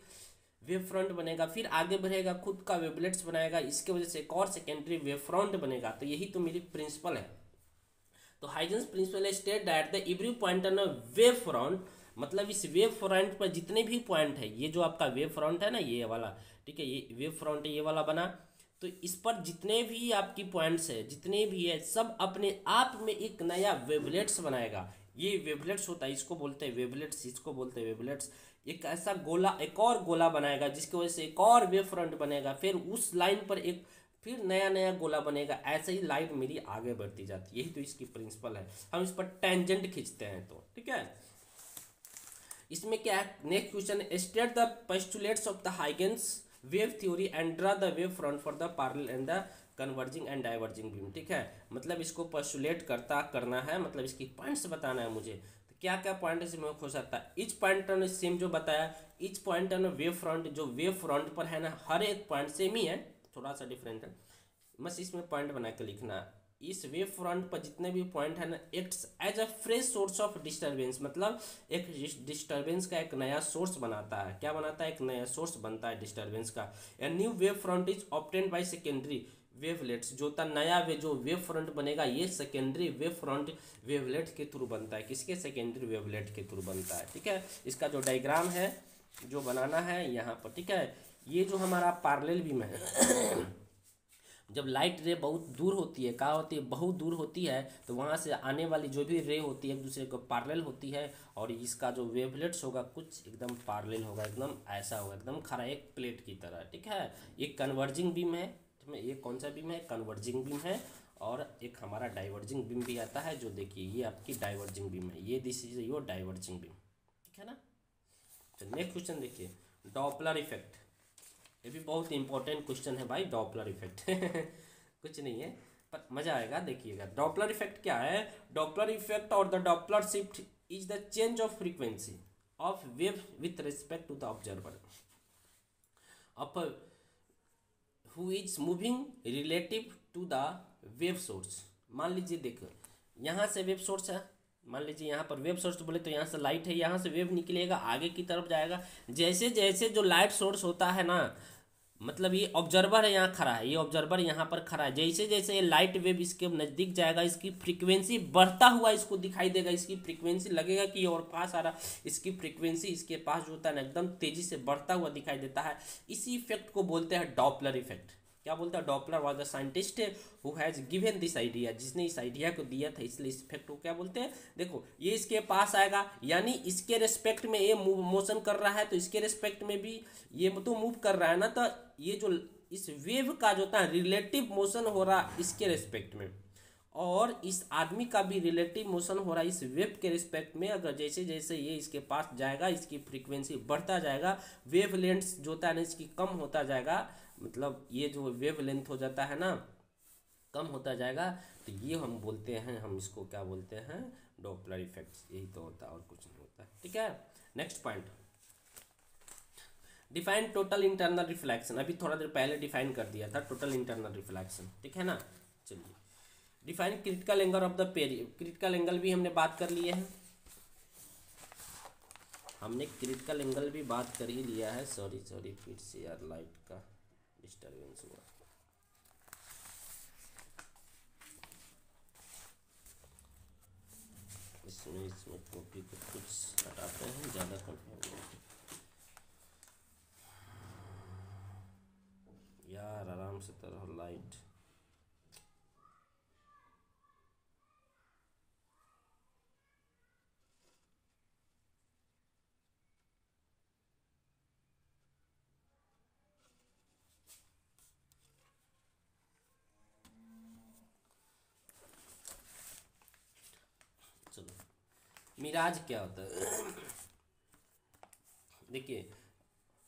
वेव फ्रंट बनेगा, फिर आगे बढ़ेगा, खुद का वेवलेट्स बनाएगा, इसके वजह से एक और सेकेंडरी वेव फ्रंट बनेगा। तो यही तो मेरी प्रिंसिपल है। तो Huygens principle state that the every point on a wave front, मतलब इस वेव फ्रंट पर जितने भी पॉइंट है, ये जो आपका वेव फ्रंट है ना, ये वाला, ठीक है, ये वेव फ्रंट है, ये वाला बना, तो इस पर जितने भी आपकी पॉइंट्स है, जितने भी है, सब अपने आप में एक नया वेवलेट्स बनाएगा। ये वेवलेट्स होता है, इसको बोलते हैं वेवलेट्स, इसको बोलते हैं वेवलेट्स। एक ऐसा गोला, एक और गोला बनाएगा, जिसकी वजह से एक और वेव फ्रंट बनेगा, फिर उस लाइन पर एक फिर नया नया गोला बनेगा, ऐसे ही लाइन मेरी आगे बढ़ती जाती है। यही तो इसकी प्रिंसिपल है। हम इस पर टेंजेंट खींचते हैं, तो ठीक है। इसमें क्या है, next question, state the postulates of the Huygens wave theory and draw the wave front for the parallel and the converging and diverging beam. ठीक है, मतलब इसको पोस्टुलेट करना है, मतलब इसकी पॉइंट्स बताना है मुझे। तो क्या क्या पॉइंट इसमें हो सकता है, इच पॉइंट ऑन सेम जो बताया, each point on wave front, जो वेव फ्रंट पर है ना, हर एक पॉइंट सेम ही है, थोड़ा सा डिफरेंट है, बस इसमें पॉइंट बना के लिखना। इस वेव फ्रंट पर जितने भी पॉइंट है ना, acts as a fresh source of disturbance, मतलब एक डिस्टर्बेंस का एक नया सोर्स बनाता है। क्या बनाता है, एक नया सोर्स बनता है डिस्टर्बेंस का। A new wave front is obtained by secondary wavelets, जो होता नया जो वेव फ्रंट बनेगा, ये सेकेंडरी वेव फ्रंट वेवलेट के थ्रू बनता है। किसके, सेकेंडरी वेवलेट के थ्रू बनता है। ठीक है, इसका जो डायग्राम है जो बनाना है यहाँ पर, ठीक है। ये जो हमारा पैरेलल बीम है, जब लाइट रे बहुत दूर होती है, कहाँ होती है, बहुत दूर होती है, तो वहाँ से आने वाली जो भी रे होती है एक दूसरे को पैरेलल होती है, और इसका जो वेवलेट्स होगा कुछ एकदम पैरेलल होगा, एकदम ऐसा होगा, एकदम खड़ा एक प्लेट की तरह। ठीक है, एक कन्वर्जिंग बीम है, ये कौन सा बीम है, कन्वर्जिंग बीम है, और एक हमारा डाइवर्जिंग बीम भी आता है, जो देखिए ये आपकी डाइवर्जिंग बीम है, ये this is your diverging beam. ठीक है ना। तो नेक्स्ट क्वेश्चन देखिए, डॉपलर इफेक्ट। ये भी बहुत इंपॉर्टेंट क्वेश्चन है भाई, डॉपलर इफेक्ट कुछ नहीं है पर मजा आएगा, देखिएगा। डॉपलर इफेक्ट क्या है? डॉपलर इफेक्ट और the Doppler shift is the change of frequency of wave with respect to the observer of who is moving relative to the wave source. मान लीजिए देखो, यहाँ से वेव सोर्स है, मान लीजिए यहाँ पर वेव सोर्स बोले तो यहाँ से लाइट है, यहाँ से वेव निकलेगा आगे की तरफ जाएगा। जैसे जैसे जो लाइट सोर्स होता है ना, मतलब ये ऑब्जर्वर है यहाँ खड़ा है, ये ऑब्जर्वर यहाँ पर खड़ा है, जैसे जैसे ये लाइट वेव इसके नज़दीक जाएगा इसकी फ्रीक्वेंसी बढ़ता हुआ इसको दिखाई देगा, इसकी फ्रीक्वेंसी लगेगा कि और पास आ रहा, इसकी फ्रीक्वेंसी इसके पास जो होता है ना एकदम तेजी से बढ़ता हुआ दिखाई देता है। इसी इफेक्ट को बोलते हैं डॉपलर इफेक्ट। क्या बोलता है? Doppler was the scientist who has given this idea, जिसने इस आइडिया को दिया था, इसलिए इस इफेक्ट को क्या बोलते हैं? देखो ये इसके पास आएगा, यानी इसके रेस्पेक्ट में ये मोशन कर रहा है तो इसके रेस्पेक्ट में भी ये तो मूव कर रहा है ना, तो ये जो इस वेव का जो होता है रिलेटिव मोशन हो रहा इसके रेस्पेक्ट में, और इस आदमी का भी रिलेटिव मोशन हो रहा है इस वेव के रिस्पेक्ट में। अगर जैसे जैसे ये इसके पास जाएगा इसकी फ्रीक्वेंसी बढ़ता जाएगा, वेव लेंथ जो होता है ना इसकी कम होता जाएगा, मतलब ये जो वेव लेंथ हो जाता है ना कम होता जाएगा, तो ये हम बोलते हैं, हम इसको क्या बोलते हैं? Doppler effect. यही तो होता है और कुछ नहीं होता है। ठीक है, next point, define total internal reflection. अभी थोड़ा देर पहले डिफाइन कर दिया था टोटल इंटरनल रिफ्लेक्शन, ठीक है ना। चलिए, define critical angle of the period. Critical angle भी हमने बात कर लिए हैं, हमने क्रिटिकल एंगल भी बात कर ही लिया है। सॉरी फिर से यार लाइट का डिस्टर्बेंस हुआ। इसमें कॉपी को कुछ हटाते हैं, ज़्यादा कम यार, आराम से तरह लाइट। चलो, मिराज क्या होता है? देखिए,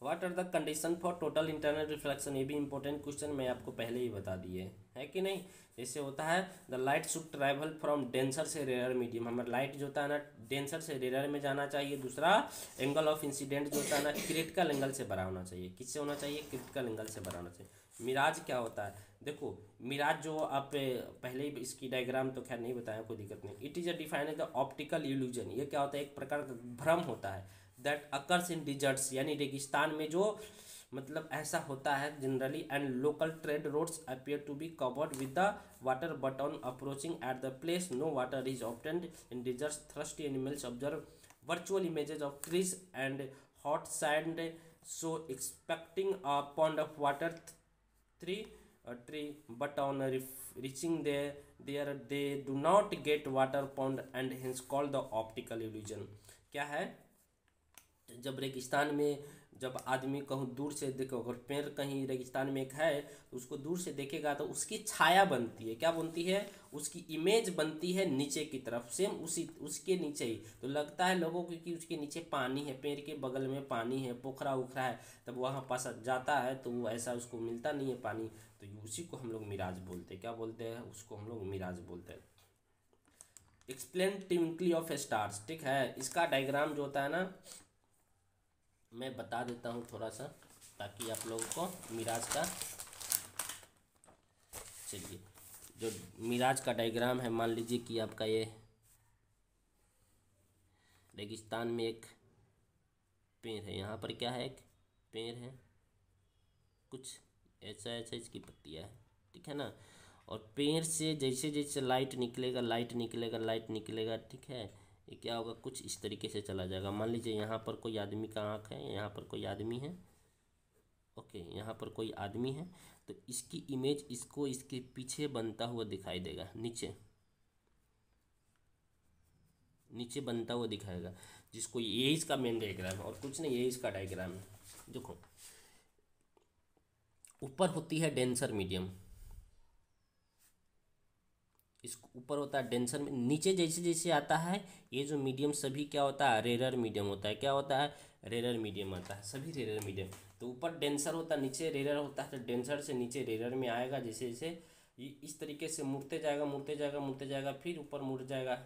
what are the condition for total internal reflection. ये भी इंपॉर्टेंट क्वेश्चन मैं आपको पहले ही बता दिए है कि नहीं। जैसे होता है the light should travel from denser से रेयर मीडियम। हमारा लाइट जो होता है ना डेंसर से रेयर में जाना चाहिए। दूसरा, एंगल ऑफ इंसिडेंट जो होता है ना क्रिटिकल एंगल से बड़ा होना चाहिए। किससे होना चाहिए? क्रिटिकल एंगल से बड़ा होना चाहिए। मिराज क्या होता है? देखो, मिराज जो आप पहले ही इसकी डायग्राम तो खैर नहीं बताया, कोई दिक्कत नहीं। It is a defined as the optical illusion. ये क्या होता है? एक प्रकार का भ्रम होता है दैट अकर्स इन डिजर्ट्स, यानी रेगिस्तान में जो मतलब ऐसा होता है generally, and local trade roads appear to be covered with the water but on approaching at the place no water is obtained in deserts thirsty animals observe virtual images of trees and hot sand so expecting a pond of water tree but on reaching there they do not get water pond and hence called the optical illusion। क्या है? जब रेगिस्तान में जब आदमी कहूँ दूर से देखो, अगर पेड़ कहीं रेगिस्तान में एक है तो उसको दूर से देखेगा तो उसकी छाया बनती है। क्या बनती है? उसकी इमेज बनती है नीचे की तरफ, सेम उसी उसके नीचे ही तो लगता है लोगों को कि उसके नीचे पानी है, पेड़ के बगल में पानी है, पोखरा उखरा है। तब वहाँ पास जाता है तो वो ऐसा उसको मिलता नहीं है पानी, तो उसी को हम लोग मिराज बोलते हैं। क्या बोलते हैं? उसको हम लोग मिराज बोलते हैं। Explain twinkly of stars. ठीक है, इसका डायग्राम जो होता है ना मैं बता देता हूँ थोड़ा सा, ताकि आप लोगों को मिराज का, चलिए जो मिराज का डायग्राम है, मान लीजिए कि आपका ये रेगिस्तान में एक पेड़ है, यहाँ पर क्या है? एक पेड़ है, कुछ ऐसा ऐसा इसकी पत्तियाँ है, ठीक है ना। और पेड़ से जैसे जैसे लाइट निकलेगा लाइट निकलेगा लाइट निकलेगा, ठीक है, ये क्या होगा? कुछ इस तरीके से चला जाएगा। मान लीजिए यहाँ पर कोई आदमी का आँख है, यहाँ पर कोई आदमी है, ओके, यहाँ पर कोई आदमी है, तो इसकी इमेज इसको इसके पीछे बनता हुआ दिखाई देगा, नीचे नीचे बनता हुआ दिखाएगा, जिसको ये इसका मेन डायग्राम है और कुछ नहीं, ये इसका डायग्राम है। देखो, ऊपर होती है डेंसर मीडियम, इस ऊपर होता है डेंसर में, नीचे जैसे जैसे आता है ये जो मीडियम सभी क्या होता है? रेरर मीडियम होता है। क्या होता है? रेरर मीडियम आता है, सभी रेरर मीडियम। तो ऊपर डेंसर होता है, नीचे रेयर होता है, तो डेंसर से नीचे रेयर में आएगा। जैसे जैसे ये इस तरीके से मुड़ते जाएगा मुड़ते जाएगा मुड़ते जाएगा, फिर ऊपर मुड़ जाएगा,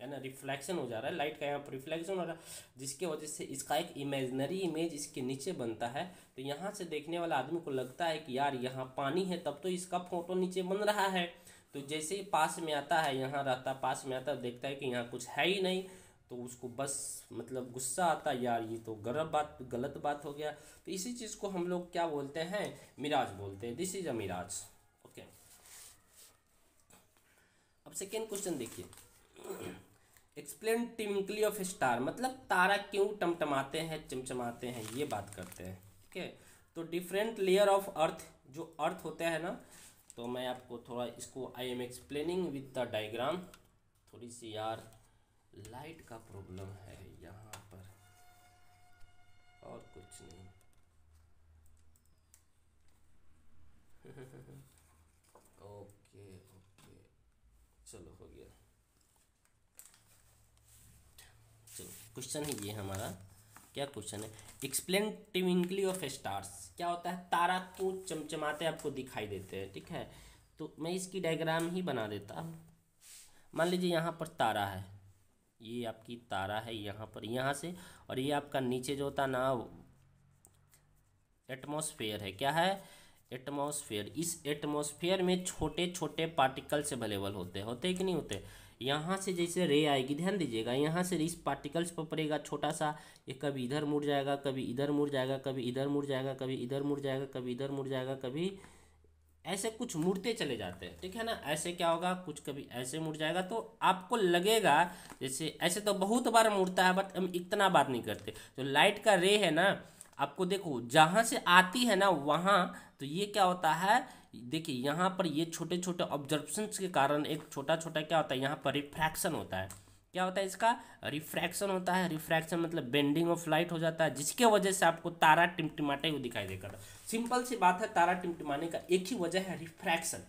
है ना। रिफ्लेक्शन हो जा रहा है लाइट का, यहाँ पर रिफ्लेक्शन हो रहा है, जिसके वजह से इसका एक इमेजिनरी इमेज इसके नीचे बनता है। तो यहाँ से देखने वाला आदमी को लगता है कि यार यहाँ पानी है, तब तो इसका फोटो नीचे बन रहा है। तो जैसे ही पास में आता है, यहाँ रहता पास में आता है, देखता है कि यहाँ कुछ है ही नहीं, तो उसको बस मतलब गुस्सा आता है, यार ये तो गलत बात हो गया। तो इसी चीज़ को हम लोग क्या बोलते हैं, मिराज बोलते हैं। This is a mirage. Okay, अब सेकेंड क्वेश्चन देखिए, एक्सप्लेन ट्विंकली ऑफ स्टार, मतलब तारा क्यों टमटमाते हैं चमचमाते हैं, ये बात करते हैं। ठीक है, तो डिफरेंट लेयर ऑफ अर्थ, जो अर्थ होते हैं ना, तो मैं आपको थोड़ा इसको I am explaining with the diagram. थोड़ी सी यार लाइट का प्रॉब्लम है यहाँ पर, और कुछ नहीं। ओके ओके, चलो हो गया। चलो क्वेश्चन है ये हमारा, क्या क्वेश्चन है, एक्सप्लेन ट्विंकली ऑफ स्टार्स, क्या होता है, तारा क्यों चमचमाते आपको दिखाई देते हैं। ठीक है, तो मैं इसकी डायग्राम ही बना देता हूँ। मान लीजिए यहाँ पर तारा है, ये आपकी तारा है यहाँ पर, यहाँ से, और ये आपका नीचे जो होता ना एटमॉस्फेयर है, क्या है, एटमॉस्फेयर। इस एटमॉस्फेयर में छोटे छोटे पार्टिकल्स अवेलेबल होते हैं कि नहीं होते। यहाँ से जैसे रे आएगी, ध्यान दीजिएगा, यहाँ से इस पार्टिकल्स पर पड़ेगा छोटा सा, ये कभी इधर मुड़ जाएगा, कभी इधर मुड़ जाएगा, कभी इधर मुड़ जाएगा, कभी इधर मुड़ जाएगा, कभी इधर मुड़ जाएगा, कभी ऐसे कुछ मुड़ते चले जाते हैं। ठीक है ना, ऐसे क्या होगा, कुछ कभी ऐसे मुड़ जाएगा, तो आपको लगेगा जैसे ऐसे तो बहुत बार मुड़ता है, बट हम इतना बात नहीं करते। तो लाइट का रे है ना, आपको देखो जहाँ से आती है ना वहाँ, तो ये क्या होता है, देखिए यहाँ पर ये छोटे छोटे ऑब्जर्वेशंस के कारण एक छोटा छोटा क्या होता है, यहाँ पर रिफ्रैक्शन होता है। क्या होता है, इसका रिफ्रैक्शन होता है। रिफ्रैक्शन मतलब बेंडिंग ऑफ लाइट हो जाता है, जिसके वजह से आपको तारा टिमटिमाते हुए दिखाई देगा। सिंपल सी बात है, तारा टिमटिमाने का एक ही वजह है, रिफ्रैक्शन,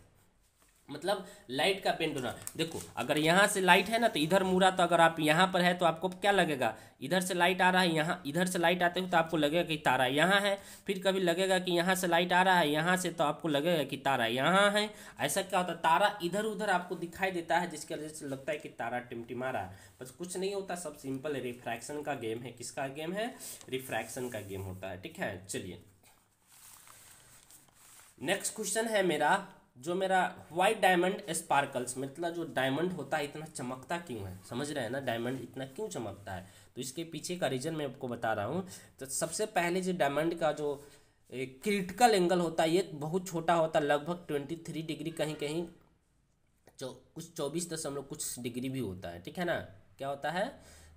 मतलब लाइट का बेंड होना। देखो अगर यहाँ से लाइट है ना, तो इधर मुड़ा, तो अगर आप यहाँ पर है तो आपको क्या लगेगा, इधर से लाइट आ रहा है, यहाँ इधर से लाइट आते हो तो आपको लगेगा कि तारा यहाँ है। फिर कभी लगेगा कि यहाँ से लाइट आ रहा है यहाँ से, तो आपको लगेगा कि तारा यहाँ है। ऐसा क्या होता है, तारा इधर उधर आपको दिखाई देता है, जिसके वजह से लगता है कि तारा टिमटिमा रहा है। बस कुछ नहीं होता, सब सिंपल है, रिफ्रैक्शन का गेम है। किसका गेम है, रिफ्रैक्शन का गेम होता है। ठीक है, चलिए नेक्स्ट क्वेश्चन है मेरा, जो मेरा व्हाइट डायमंड स्पार्कल्स, मतलब जो डायमंड होता है इतना चमकता क्यों है, समझ रहे हैं ना, डायमंड इतना क्यों चमकता है। तो इसके पीछे का रीजन मैं आपको बता रहा हूँ। तो सबसे पहले जो डायमंड का जो क्रिटिकल एंगल होता है, ये बहुत छोटा होता है, लगभग 23 डिग्री, कहीं कहीं जो कुछ 24 कुछ डिग्री भी होता है। ठीक है ना, क्या होता है,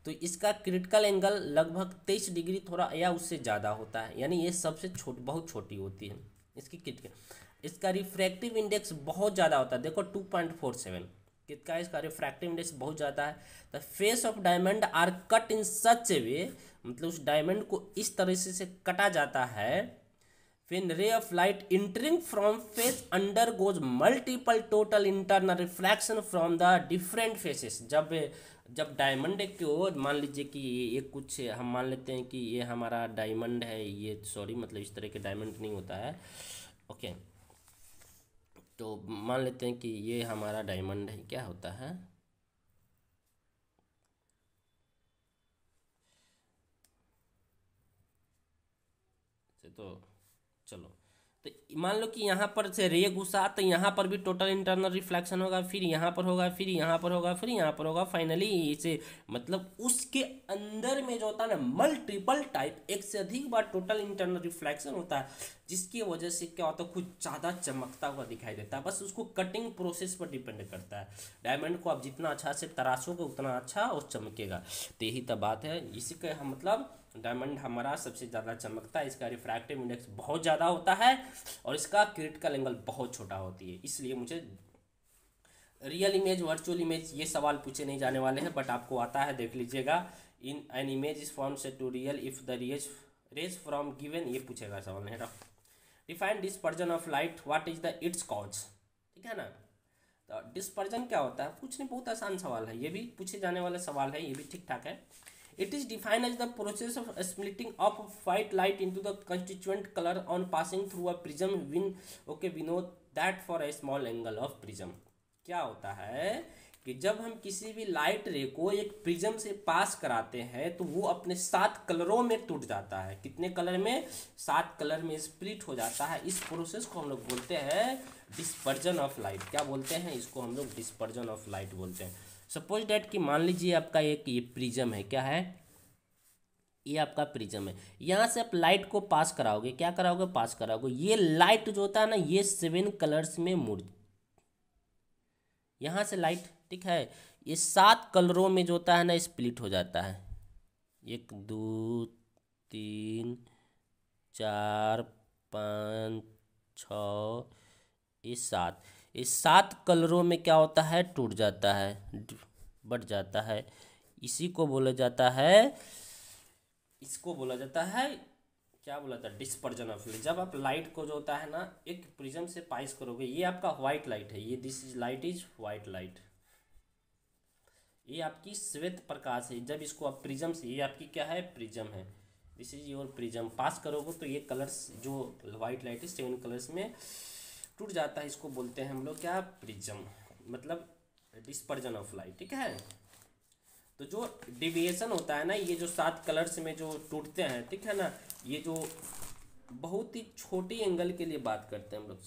तो इसका क्रिटिकल एंगल लगभग 23 डिग्री थोड़ा या उससे ज़्यादा होता है, यानी ये सबसे बहुत छोटी होती है इसकी क्रिटिकल। इसका रिफ्रैक्टिव इंडेक्स बहुत ज़्यादा होता है, देखो 2.47, कितना इसका रिफ्रैक्टिव इंडेक्स बहुत ज़्यादा है। The face of diamond are cut in such a way, मतलब उस डायमंड को इस तरह से कटा जाता है, when ray of light entering from face undergoes multiple total internal reflection from the different faces। जब डायमंड को मान लीजिए कि ये कुछ हम मान लेते हैं कि ये हमारा डायमंड है, ये सॉरी मतलब इस तरह के डायमंड नहीं होता है। ओके, तो मान लेते हैं कि ये हमारा डायमंड है, क्या होता है, तो चलो, तो मान लो कि यहाँ पर से रे घुसा, तो यहाँ पर भी टोटल इंटरनल रिफ्लेक्शन होगा, फिर यहाँ पर होगा, फिर यहाँ पर होगा, फिर यहाँ पर होगा, फाइनली इसे मतलब उसके अंदर में जो होता है ना मल्टीपल टाइप, एक से अधिक बार टोटल इंटरनल रिफ्लेक्शन होता है, जिसकी वजह से क्या होता है, कुछ ज़्यादा चमकता हुआ दिखाई देता है। बस उसको कटिंग प्रोसेस पर डिपेंड करता है। डायमंड को आप जितना अच्छा से तराशोगे उतना अच्छा और चमकेगा। तो यही तो बात है, इसी का मतलब डायमंड हमारा सबसे ज़्यादा चमकता है, इसका रिफ्रैक्टिव इंडेक्स बहुत ज़्यादा होता है और इसका क्रिटिकल एंगल बहुत छोटा होती है। इसलिए मुझे रियल इमेज वर्चुअल इमेज ये सवाल पूछे नहीं जाने वाले हैं, बट आपको आता है, देख लीजिएगा। In an image is form set to real if the rays from given, ये पूछेगा सवाल नहीं। Define dispersion of light, what is the its cause. ठीक है ना, तो डिस्पर्जन क्या होता है, कुछ नहीं, बहुत आसान सवाल है, ये भी पूछे जाने वाला सवाल है, ये भी ठीक ठाक है। It is defined as the process of splitting of white light into the constituent colour on passing through a prism when okay we know that for a small angle of prism. क्या होता है कि जब हम किसी भी light रे को एक प्रिज्म से पास कराते हैं तो वो अपने 7 कलरों में टूट जाता है। कितने कलर में? 7 कलर में स्प्लिट हो जाता है। इस प्रोसेस को हम लोग बोलते हैं डिस्पर्जन ऑफ लाइट। क्या बोलते हैं इसको? हम लोग डिस्पर्जन ऑफ लाइट बोलते हैं। सपोज डैट कि मान लीजिए आपका एक ये प्रिज्म है। क्या है? ये आपका प्रिज्म है। यहाँ से आप लाइट को पास कराओगे। क्या कराओगे? पास कराओगे। ये लाइट जो होता है ना, ये 7 कलर्स में मुड़, यहाँ से लाइट, ठीक है, ये 7 कलरों में जो होता है ना स्प्लिट हो जाता है। 1 2 3 4 5 6 ये 7, इस 7 कलरों में क्या होता है? टूट जाता है, बढ़ जाता है। इसी को बोला जाता है, इसको बोला जाता है, क्या बोला था? Dispersion of light. जब आप लाइट को जो होता है ना एक प्रिज्म से पास करोगे, ये आपका व्हाइट लाइट है, ये this is light is white light, ये आपकी श्वेत प्रकाश है। जब इसको आप प्रिज्म से, ये आपकी क्या है? प्रिज्म है, दिस इज योर प्रिज्म, पास करोगे तो ये कलर्स जो व्हाइट लाइट है 7 कलर्स में टूट जाता है। इसको बोलते हैं हम लोग क्या? प्रिज्म, मतलब डिस्पर्जन ऑफ लाइट, ठीक है। तो जो डिविएशन होता है ना, ये जो 7 कलर्स में जो टूटते हैं, ठीक है ना, ये जो बहुत ही छोटी एंगल के लिए बात करते हैं हम लोग,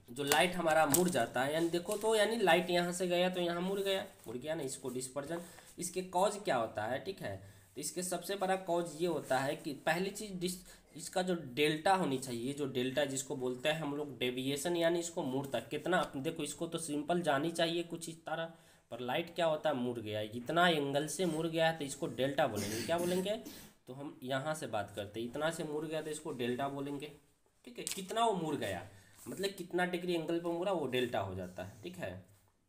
जो लाइट हमारा मुड़ जाता है, यानी देखो तो, यानी लाइट यहाँ से गया तो यहाँ मुड़ गया ना, इसको डिस्पर्जन। इसके कॉज क्या होता है? ठीक है, तो इसके सबसे बड़ा कॉज ये होता है कि पहली चीज इसका जो डेल्टा होनी चाहिए, जो डेल्टा जिसको बोलते हैं हम लोग डेविएशन, यानी इसको मुड़ता कितना। देखो इसको तो सिंपल जानी चाहिए कुछ इस तरह, पर लाइट क्या होता है? मुड़ गया, इतना एंगल से मुड़ गया है तो इसको डेल्टा बोलेंगे। क्या बोलेंगे? तो हम यहाँ से बात करते हैं, इतना से मुड़ गया तो इसको डेल्टा बोलेंगे, ठीक है। कितना वो मुड़ गया, मतलब कितना डिग्री एंगल पर मुड़ा, वो डेल्टा हो जाता है, ठीक है।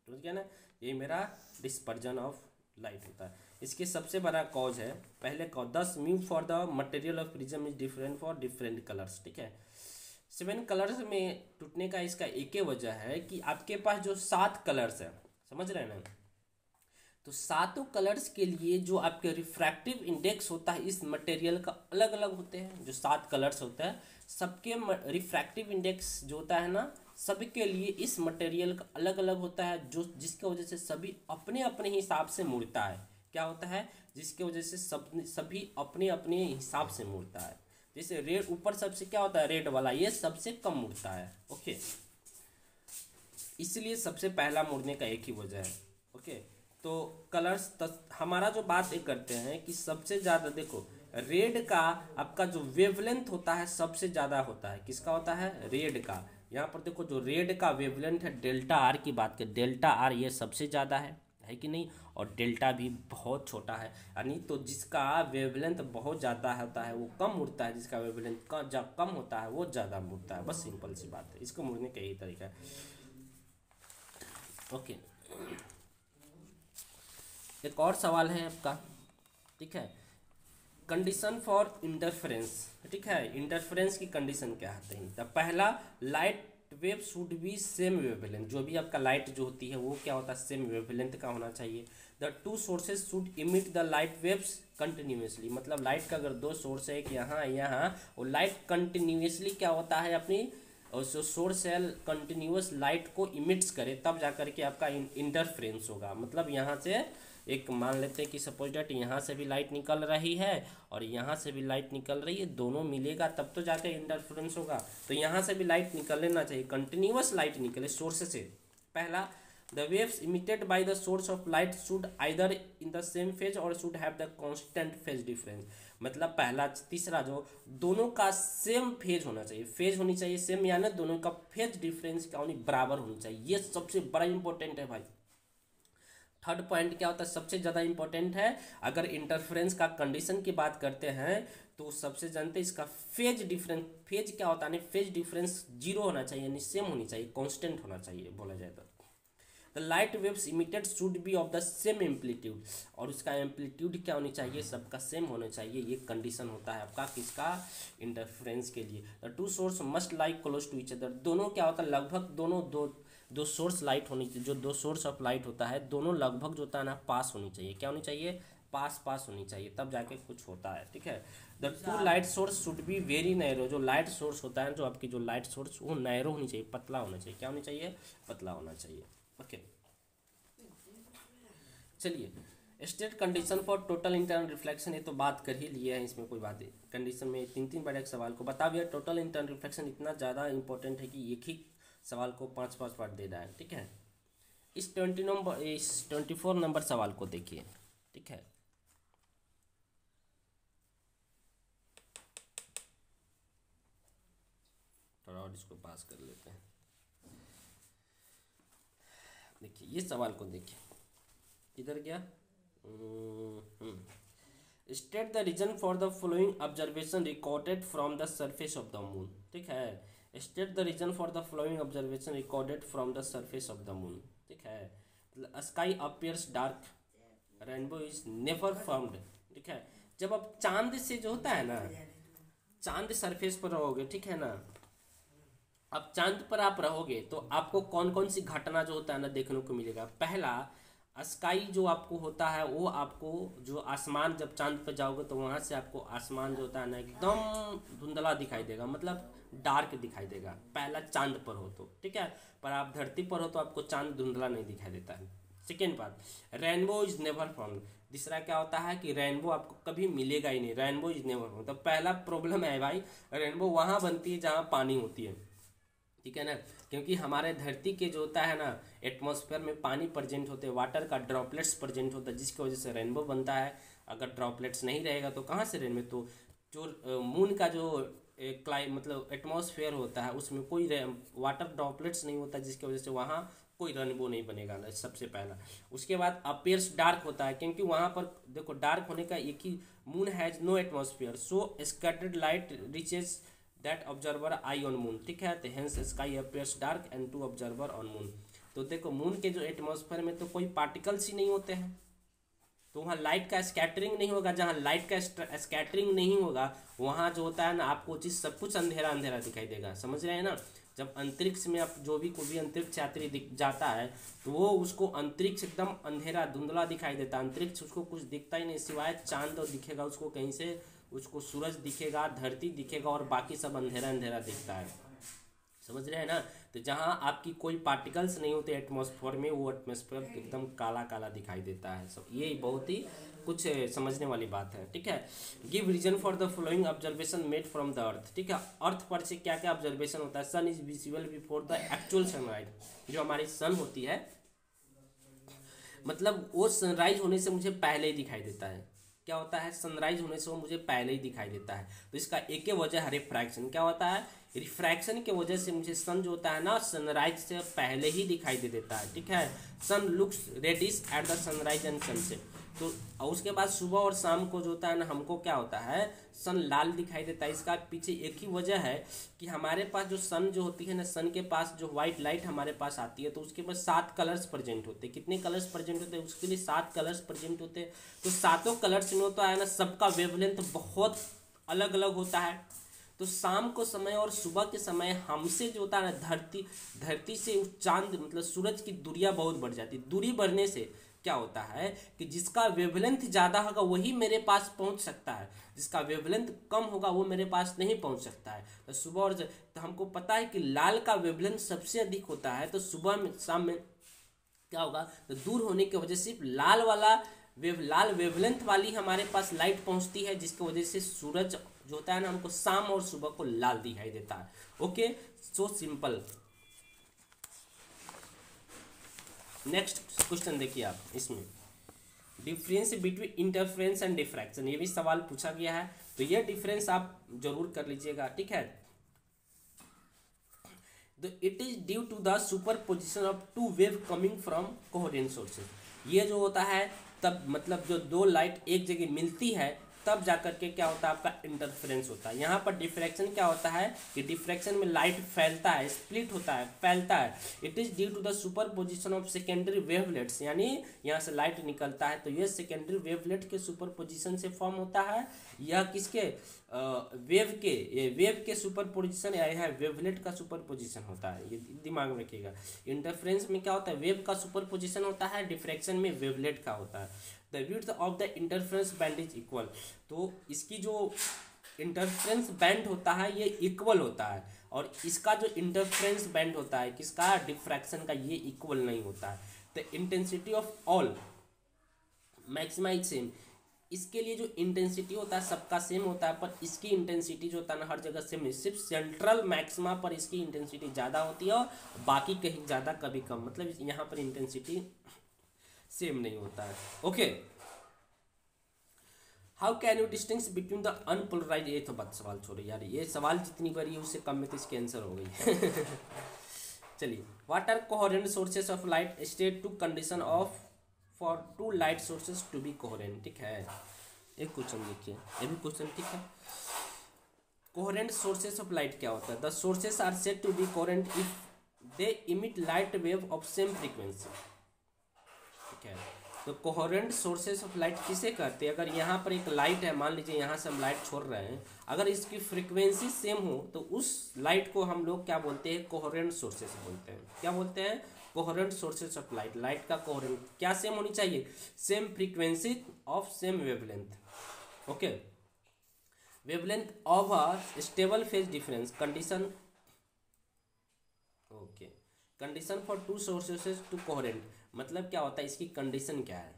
समझ गया ना? ये मेरा डिस्पर्जन ऑफ लाइट होता है। इसके सबसे बड़ा कॉज है, पहले cause 10 mu for the material of prism is different for different colours, ठीक है। 7 कलर्स में टूटने का इसका एक ही वजह है कि आपके पास जो 7 कलर्स है, समझ रहे हैं ना, तो 7 कलर्स के लिए जो आपके रिफ्रैक्टिव इंडेक्स होता है इस मटेरियल का अलग अलग होते हैं। जो 7 कलर्स होते हैं सबके रिफ्रैक्टिव इंडेक्स जो होता है ना, सभी के लिए इस मटेरियल का अलग अलग होता है, जो जिसके वजह से सभी अपने अपने हिसाब से मुड़ता है। क्या होता है? जिसके वजह से सभी अपने अपने हिसाब से मुड़ता है। जैसे रेड ऊपर सबसे क्या होता है? रेड वाला, ये सबसे कम मुड़ता है, ओके। इसलिए सबसे पहला मुड़ने का एक ही वजह है, ओके। तो कलर्स हमारा जो बात ये करते हैं कि सबसे ज़्यादा देखो रेड का आपका जो वेवलेंथ होता है सबसे ज़्यादा होता है। किसका होता है? रेड का। यहाँ पर देखो जो रेड का वेवलेंथ है, डेल्टा आर की बात करें, डेल्टा आर ये सबसे ज़्यादा है कि नहीं? और डेल्टा भी बहुत छोटा है, यानी तो जिसका वेवलेंथ बहुत ज़्यादा होता है वो कम उड़ता है, जिसका वेवलेंथ कम होता है वो ज़्यादा उड़ता है। बस सिंपल सी बात है, इसको मुड़ने का यही तरीका है, ओके। एक और सवाल है आपका, ठीक है, कंडीशन फॉर इंटरफेरेंस, ठीक है। इंटरफेरेंस की कंडीशन क्या आते हैं? तो पहला, light wave should be same wavelength. जो भी आपका लाइट जो होती है वो क्या होता है? सेम वेवलेंथ का होना चाहिए। The 2 sources should emit the light waves continuously, मतलब लाइट का अगर 2 सोर्स है कि यहाँ और लाइट कंटिन्यूसली क्या होता है अपनी, और जो सोर्स है कंटिन्यूस लाइट को इमिट्स करे, तब जाकर के आपका इंटरफेरेंस होगा। मतलब यहाँ से एक मान लेते हैं कि सपोज डेट यहाँ से भी लाइट निकल रही है और यहाँ से भी लाइट निकल रही है, दोनों मिलेगा तब तो जाकर इंटरफेरेंस होगा। तो यहाँ से भी लाइट निकल लेना चाहिए, कंटिन्यूअस लाइट निकले सोर्स से। पहला, the waves emitted by the source of light should either in the same phase और should have the constant phase difference. मतलब पहला, तीसरा जो दोनों का सेम फेज होना चाहिए, फेज होनी चाहिए सेम, यानी दोनों का फेज डिफरेंस क्या होनी? बराबर होनी चाहिए। ये सबसे बड़ा इंपॉर्टेंट है भाई। थर्ड पॉइंट क्या होता है? सबसे ज़्यादा इंपॉर्टेंट है। अगर इंटरफेरेंस का कंडीशन की बात करते हैं तो सबसे जानते हैं इसका फेज डिफरेंस। फेज क्या होता है? फेज डिफरेंस 0 होना चाहिए, यानी सेम होनी चाहिए, कांस्टेंट होना चाहिए बोला जाए तो। The light waves emitted should be of the same amplitude, और उसका एम्पलीट्यूड क्या होनी चाहिए? सबका सेम होना चाहिए। ये कंडीशन होता है आपका किसका? इंटरफेरेंस के लिए। The 2 source must like close to each other. दोनों क्या होता है? लगभग दोनों जो सोर्स लाइट होनी चाहिए, जो दो सोर्स ऑफ लाइट होता है, दोनों लगभग जो होता है ना पास होनी चाहिए। क्या होनी चाहिए? पास होनी चाहिए, तब जाके कुछ होता है। ठीक है, the two light source should be very narrow. जो लाइट सोर्स होता है, जो आपकी जो लाइट सोर्स, वो नैरो होनी चाहिए, पतला होना चाहिए। क्या होनी चाहिए? पतला होना चाहिए। ओके, चलिए state condition for total internal reflection, ये तो बात कर ही लिए हैं, इसमें कोई बात नहीं। कंडीशन में तीन बार एक सवाल को बता दिया। टोटल इंटरनल रिफ्लेक्शन इतना ज़्यादा इंपॉर्टेंट है कि एक ही सवाल को 5 बार देना है। ठीक है, इस 24 नंबर सवाल को देखिए। ठीक है, थोड़ा और इसको पास कर लेते हैं। देखिए ये सवाल को देखिए, इधर गया। State the reason for the following observation recorded from the surface of the moon. ठीक है, state the reason for the following observation recorded from the surface of the moon. ठीक है, sky appears dark, rainbow is never formed. ठीक है, जब आप चांद से जो होता है ना, चांद सरफेस पर रहोगे, ठीक है ना, अब चांद पर आप रहोगे तो आपको कौन कौन सी घटना जो होता है ना देखने को मिलेगा। पहला, स्काई जो आपको होता है, वो आपको जो आसमान, जब चांद पर जाओगे तो वहां से आपको आसमान जो होता है ना एकदम धुंधला दिखाई देगा, मतलब डार्क दिखाई देगा। पहला चांद पर हो तो, ठीक है, पर आप धरती पर हो तो आपको चांद धुंधला नहीं दिखाई देता है। सेकेंड बात, रेनबो इज नेवर फाउंड। तीसरा क्या होता है कि रेनबो आपको कभी मिलेगा ही नहीं, रेनबो इज नेवर फाउंड। तो पहला प्रॉब्लम है भाई, रेनबो वहां बनती है जहां पानी होती है। ठीक है ना, क्योंकि हमारे धरती के जो होता है ना एटमॉस्फेयर में पानी प्रेजेंट होते हैं, वाटर का ड्रॉपलेट्स प्रेजेंट होता है, जिसकी वजह से रेनबो बनता है। अगर ड्रॉपलेट्स नहीं रहेगा तो कहाँ से रेनबो? तो जो मून का जो मतलब एटमॉस्फेयर होता है उसमें कोई वाटर ड्रॉपलेट्स नहीं होता, जिसकी वजह से वहाँ कोई रेनबो नहीं बनेगा ना, सबसे पहला। उसके बाद अपीयर्स डार्क होता है, क्योंकि वहाँ पर देखो डार्क होने का एक ही, moon has no atmosphere, so scattered light reaches that observer eye on moon. ठीक है, तो hence sky appears dark and to observer on moon. तो देखो मून के जो एटमॉस्फेयर में तो कोई पार्टिकल्स ही नहीं होते हैं, तो वहाँ लाइट का स्कैटरिंग नहीं होगा। जहाँ लाइट का स्कैटरिंग नहीं होगा वहाँ जो होता है ना आपको चीज़ सब कुछ अंधेरा अंधेरा दिखाई देगा। समझ रहे हैं ना? जब अंतरिक्ष में आप जो भी कोई भी अंतरिक्ष यात्री दिख जाता है तो वो उसको अंतरिक्ष एकदम अंधेरा धुंधला दिखाई देता है। अंतरिक्ष उसको कुछ दिखता ही नहीं, सिवाय चांद दिखेगा उसको कहीं से, उसको सूरज दिखेगा, धरती दिखेगा, और बाकी सब अंधेरा अंधेरा दिखता है। समझ रहे हैं ना? तो जहाँ आपकी कोई पार्टिकल्स नहीं होते एटमॉस्फेयर में, वो एटमॉस्फेयर एकदम काला काला दिखाई देता है। सब ये बहुत ही कुछ समझने वाली बात है। ठीक है, give reason for the following observation made from the earth. ठीक है, अर्थ पर से क्या क्या ऑब्जर्वेशन होता है। Sun is visible before the actual sunrise. जो हमारी सन होती है, मतलब वो सनराइज होने से मुझे पहले ही दिखाई देता है। क्या होता है? सनराइज होने से वो मुझे पहले ही दिखाई देता है। तो इसका एक ही वजह है रिफ्रैक्शन। क्या होता है? रिफ्रैक्शन की वजह से मुझे सन जो होता है ना सनराइज से पहले ही दिखाई दे देता है। ठीक है, sun looks reddish at the sunrise and sunset. तो और उसके बाद सुबह और शाम को जो होता है ना हमको क्या होता है, सन लाल दिखाई देता है। इसका पीछे एक ही वजह है कि हमारे पास जो सन जो होती है ना, सन के पास जो व्हाइट लाइट हमारे पास आती है तो उसके पास 7 कलर्स प्रेजेंट होते हैं। कितने कलर्स प्रेजेंट होते हैं? उसके लिए 7 कलर्स प्रेजेंट होते हैं। तो सातों कलर्स में होता है ना, सबका वेवलेंथ बहुत अलग अलग होता है। तो शाम को समय और सुबह के समय हमसे जो होता है ना धरती से चांद मतलब सूरज की दूरियां बहुत बढ़ जाती है। दूरी बढ़ने से क्या होता है कि जिसका वेवलेंथ ज़्यादा होगा वही मेरे पास पहुंच सकता है, जिसका वेवलेंथ कम होगा वो मेरे पास नहीं पहुंच सकता है। तो सुबह और तो हमको पता है कि लाल का वेवलेंथ सबसे अधिक होता है। तो सुबह में शाम में क्या होगा, तो दूर होने की वजह से लाल वेवलेंथ वाली हमारे पास लाइट पहुंचती है, जिसकी वजह से सूरज जो होता है ना हमको शाम और सुबह को लाल दिखाई देता है। Okay, so simple. Next question देखिए आप, इसमें difference between interference and diffraction, ये भी सवाल पूछा गया है, तो ये डिफरेंस आप जरूर कर लीजिएगा। ठीक है, तो it is due to the superposition of two wave coming from coherent sources. ये जो होता है तब मतलब जो दो लाइट एक जगह मिलती है तब जाकर के क्या होता है आपका इंटरफेरेंस होता है। यहाँ पर डिफ्रैक्शन क्या होता है कि डिफ्रैक्शन में लाइट फैलता है, स्प्लिट होता है, फैलता है। It is due to the superposition of secondary wavelets, यानी यहाँ से लाइट निकलता है तो ये सेकेंडरी वेवलेट के सुपर पोजिशन से फॉर्म होता है। यह किसके वेव के सुपर पोजिशन या यह वेवलेट का सुपर पोजिशन होता है, ये दिमाग में रखिएगा। इंटरफेरेंस में क्या होता है, वेव का सुपर पोजिशन होता है, डिफ्रैक्शन में वेवलेट का होता है। The width of the interference band is equal, तो इसकी जो इंटरफेरेंस बैंड होता है ये इक्वल होता है, और इसका जो इंटरफेरेंस बैंड होता है किसका, डिफ्रैक्शन का, ये इक्वल नहीं होता है। The intensity of all maxima is same, इसके लिए जो इंटेंसिटी होता है सबका सेम होता है, पर इसकी इंटेंसिटी जो होता है ना हर जगह सेम नहीं, सिर्फ सेंट्रल मैक्सिमा पर इसकी इंटेंसिटी ज़्यादा होती है और बाकी कहीं ज़्यादा कभी कम, मतलब यहाँ पर इंटेंसिटी सेम नहीं होता है। Okay, how can you distinguish between the unpolarise, ये तो बात सवाल छोड़ो यार, ये सवाल जितनी बड़ी है उससे कम में तो इसकी आंसर हो गई। चलिए, what are coherent sources of light state two condition of for two light sources to be coherent, ठीक है। एक क्वेश्चन देखिए, ये भी क्वेश्चन ठीक है। कोहेरेंट सोर्सेस ऑफ लाइट क्या होता है, the sources are said to be coherent if they emit light wave of same frequency, ठीक है। तो कोहेरेंट सोर्सेस ऑफ लाइट किसे कहते हैं, अगर यहाँ पर एक लाइट है, मान लीजिए यहाँ से हम लाइट छोड़ रहे हैं, अगर इसकी फ्रीक्वेंसी सेम हो तो उस लाइट को हम लोग क्या बोलते हैं, कोहेरेंट सोर्सेस बोलते हैं। क्या बोलते हैं, coherent sources of light. Light का कोहेरेंट क्या सेम होनी चाहिए, same frequency of same wavelength. Okay, wavelength of a stable phase difference condition, okay, condition for to sources to coherent, मतलब क्या होता है, इसकी कंडीशन क्या है,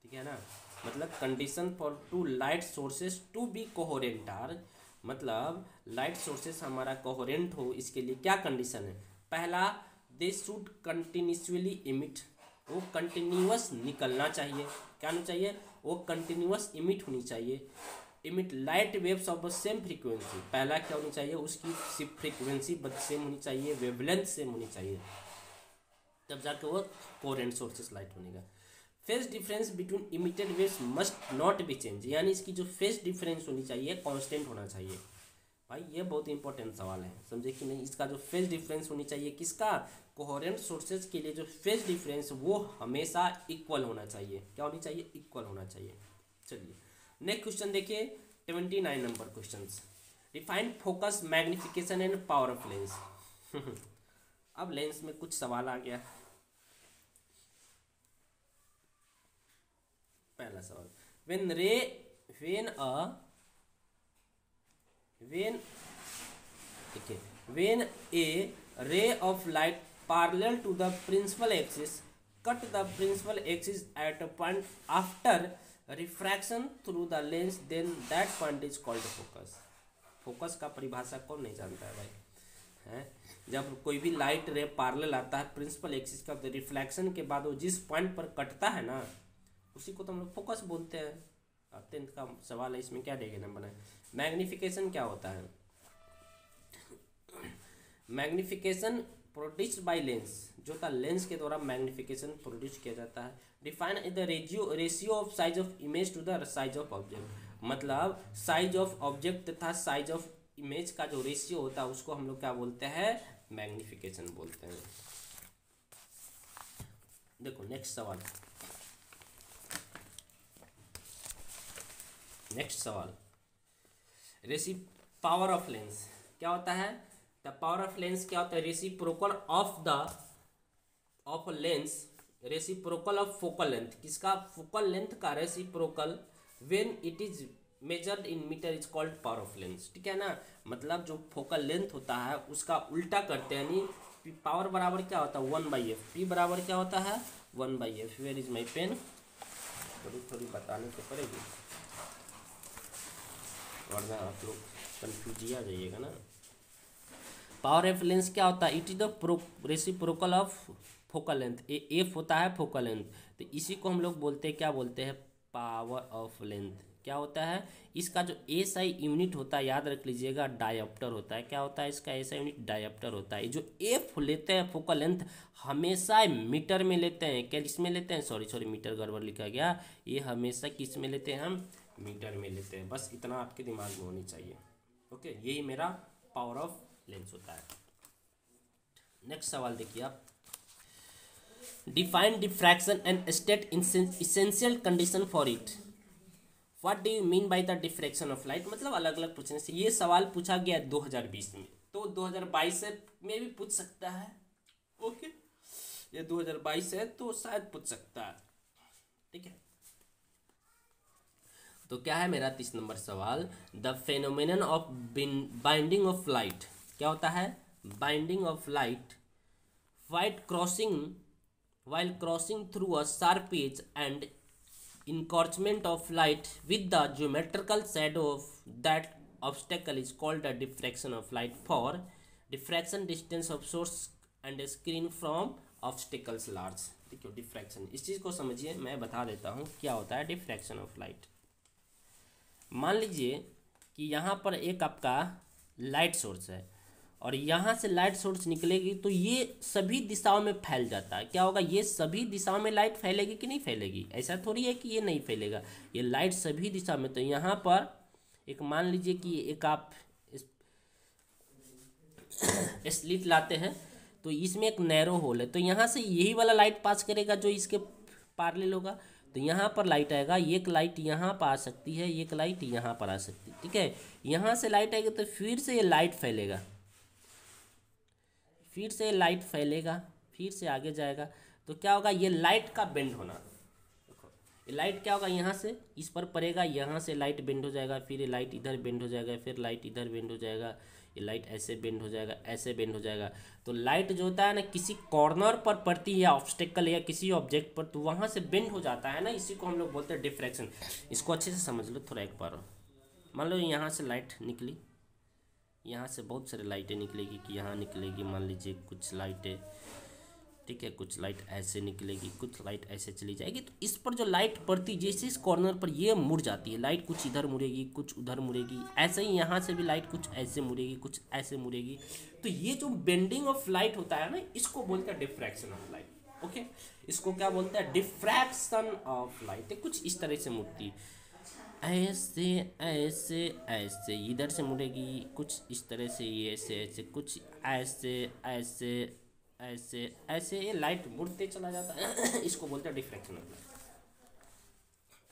ठीक है ना। मतलब condition for two light sources to be coherent are, मतलब लाइट सोर्सेस हमारा कोहेरेंट हो, इसके लिए क्या कंडीशन है। पहला, दे शुड कंटिन्यूसली इमिट, वो कंटिन्यूअस निकलना चाहिए, क्या होना चाहिए, वो कंटिन्यूअस इमिट होनी चाहिए। Emit light waves of the same frequency, पहला क्या होनी चाहिए, उसकी फ्रीक्वेंसी सेम होनी चाहिए, वेवलेंथ सेम होनी चाहिए, तब जाके वो कोहेरेंट सोर्सेस लाइट बनेगा। Phase difference between emitted waves must not be change, यानी इसकी जो फेज डिफरेंस होनी चाहिए कांस्टेंट होना चाहिए। भाई ये बहुत इंपॉर्टेंट सवाल है, समझे कि नहीं। इसका जो फेज डिफरेंस होनी चाहिए किसका, कोहेरेंट सोर्सेज के लिए जो फेज डिफरेंस वो हमेशा इक्वल होना चाहिए, क्या होनी चाहिए, इक्वल होना चाहिए। चलिए नेक्स्ट क्वेश्चन देखिए, 29 number question. Define focus, magnification and power of lens. अब लेंस में कुछ सवाल आ गया। पहला सवाल, when a ray of light parallel to the principal axis cut the principal axis at a point after refraction through the lens, then that point is called focus। Focus का परिभाषा कौन नहीं जानता है भाई, है। जब कोई भी लाइट रे पैरेलल आता है प्रिंसिपल एक्सिस का, तो रिफ्लेक्शन के बाद वो जिस पॉइंट पर कटता है ना, उसी को तो हम लोग फोकस बोलते हैं। अत्यंत का सवाल है, इसमें क्या देंगे नंबर है। मैग्निफिकेशन क्या होता है, मैग्निफिकेशन प्रोड्यूस्ड बाय लेंस, जो था लेंस के द्वारा मैग्निफिकेशन प्रोड्यूस किया जाता है। Define the ratio of size of image to the size of object, मतलब साइज ऑफ ऑब्जेक्ट तथा साइज ऑफ इमेज का जो रेशियो होता है उसको हम लोग क्या बोलते हैं, मैग्निफिकेशन बोलते हैं। देखो नेक्स्ट सवाल, पावर ऑफ लेंस क्या होता है। द पावर ऑफ लेंस क्या होता है, reciprocal of lens, reciprocal of focal length, किसका, फोकल लेंथ का reciprocal when it is measured in metre is called power of lens, ठीक है ना। मतलब जो फोकल लेंथ होता है उसका उल्टा करते हैं, यानी पावर बराबर क्या होता है 1/f, पी बराबर क्या होता है 1/f। Where is my pen, थोड़ी बताने तो पड़ेगी वरना आप लोग कंफ्यूज आ जाइएगा ना। पावर ऑफ लेंस क्या होता है, it is the reciprocal of focal length, F होता है फोकल लेंथ, तो इसी को हम लोग बोलते हैं, क्या बोलते हैं, पावर ऑफ लेंथ। क्या होता है इसका जो एसआई यूनिट होता है, याद रख लीजिएगा, डायोप्टर होता है। क्या होता है इसका एसआई यूनिट? डायोप्टर होता है। जो एफ लेते हैं फोकल लेंथ हमेशा मीटर में लेते हैं। क्या किस में लेते हैं? सॉरी मीटर गड़बड़ लिखा गया। ये हमेशा किस में लेते हैं? हम मीटर में लेते हैं। बस इतना आपके दिमाग में होनी चाहिए। ओके, यही मेरा पावर ऑफ लेंस होता है। नेक्स्ट सवाल देखिए आप, define diffraction and state essential condition for it. What do you mean by the diffraction of light? मतलब अलग अलग पूछने से। ये सवाल पूछा गया 2020 में, तो 2022 में भी पूछ सकता है। ओके, ये 2022 है तो शायद पूछ सकता है। ठीक है, तो क्या है मेरा 30 नंबर सवाल, the phenomenon of binding of light. क्या होता है? Binding of light while crossing through a sharp edge and encroachment of light with the geometrical shadow of that obstacle is called a diffraction of light. For diffraction distance of source and screen from obstacles large। देखिए diffraction, इस चीज़ को समझिए, मैं बता देता हूँ क्या होता है डिफ्रैक्शन ऑफ लाइट। मान लीजिए कि यहाँ पर एक आपका लाइट सोर्स है और यहाँ से लाइट सोर्स निकलेगी तो ये सभी दिशाओं में फैल जाता है। क्या होगा? ये सभी दिशाओं में लाइट फैलेगी कि नहीं फैलेगी? ऐसा थोड़ी है कि ये नहीं फैलेगा, ये लाइट सभी दिशा में। तो यहाँ पर एक मान लीजिए कि एक आप स्लिट लाते हैं तो इसमें एक नैरो होल है, तो यहाँ से यही वाला लाइट पास करेगा जो इसके पैरेलल होगा। तो यहाँ पर लाइट आएगा, एक लाइट यहाँ पर आ सकती है, एक लाइट यहाँ पर आ सकती है। ठीक है, यहाँ से लाइट आएगी तो फिर से ये लाइट फैलेगा, फिर से लाइट फैलेगा, फिर से आगे जाएगा। तो क्या होगा? ये लाइट का बेंड होना। देखो ये लाइट क्या होगा, यहाँ से इस पर पड़ेगा, यहाँ से लाइट बेंड हो जाएगा, फिर ये लाइट इधर बेंड हो जाएगा, फिर लाइट इधर बेंड हो जाएगा, ये लाइट ऐसे बेंड हो जाएगा, ऐसे बेंड हो जाएगा। तो लाइट जो होता है ना किसी कॉर्नर पर पड़ती है या ऑब्स्टेकल या किसी ऑब्जेक्ट पर, तो वहाँ से बेंड हो जाता है ना, इसी को हम लोग बोलते हैं डिफ्रैक्शन। इसको अच्छे से समझ लो थोड़ा एक बार। मान लो यहाँ से लाइट निकली, यहाँ से बहुत सारी लाइटें निकलेगी कि यहाँ निकलेगी, मान लीजिए कुछ लाइटें, ठीक है, कुछ लाइट ऐसे निकलेगी, कुछ लाइट ऐसे चली जाएगी। तो इस पर जो लाइट पड़ती, जैसे इस कॉर्नर पर ये मुड़ जाती है लाइट, कुछ इधर मुड़ेगी, कुछ उधर मुड़ेगी, ऐसे ही यहाँ से भी लाइट कुछ ऐसे मुड़ेगी, कुछ ऐसे मुड़ेगी। तो ये जो बेंडिंग ऑफ लाइट होता है ना, इसको बोलते हैं डिफ्रैक्शन ऑफ लाइट। ओके, इसको क्या बोलते हैं? Diffraction of light. कुछ इस तरह से मुड़ती है, ऐसे ऐसे ऐसे, इधर से मुड़ेगी, कुछ इस तरह से, ये ऐसे ऐसे, कुछ ऐसे ऐसे ऐसे ऐसे, ये लाइट मुड़ते चला जाता है। इसको बोलते हैं डिफ्रैक्शन ऑफ लाइट।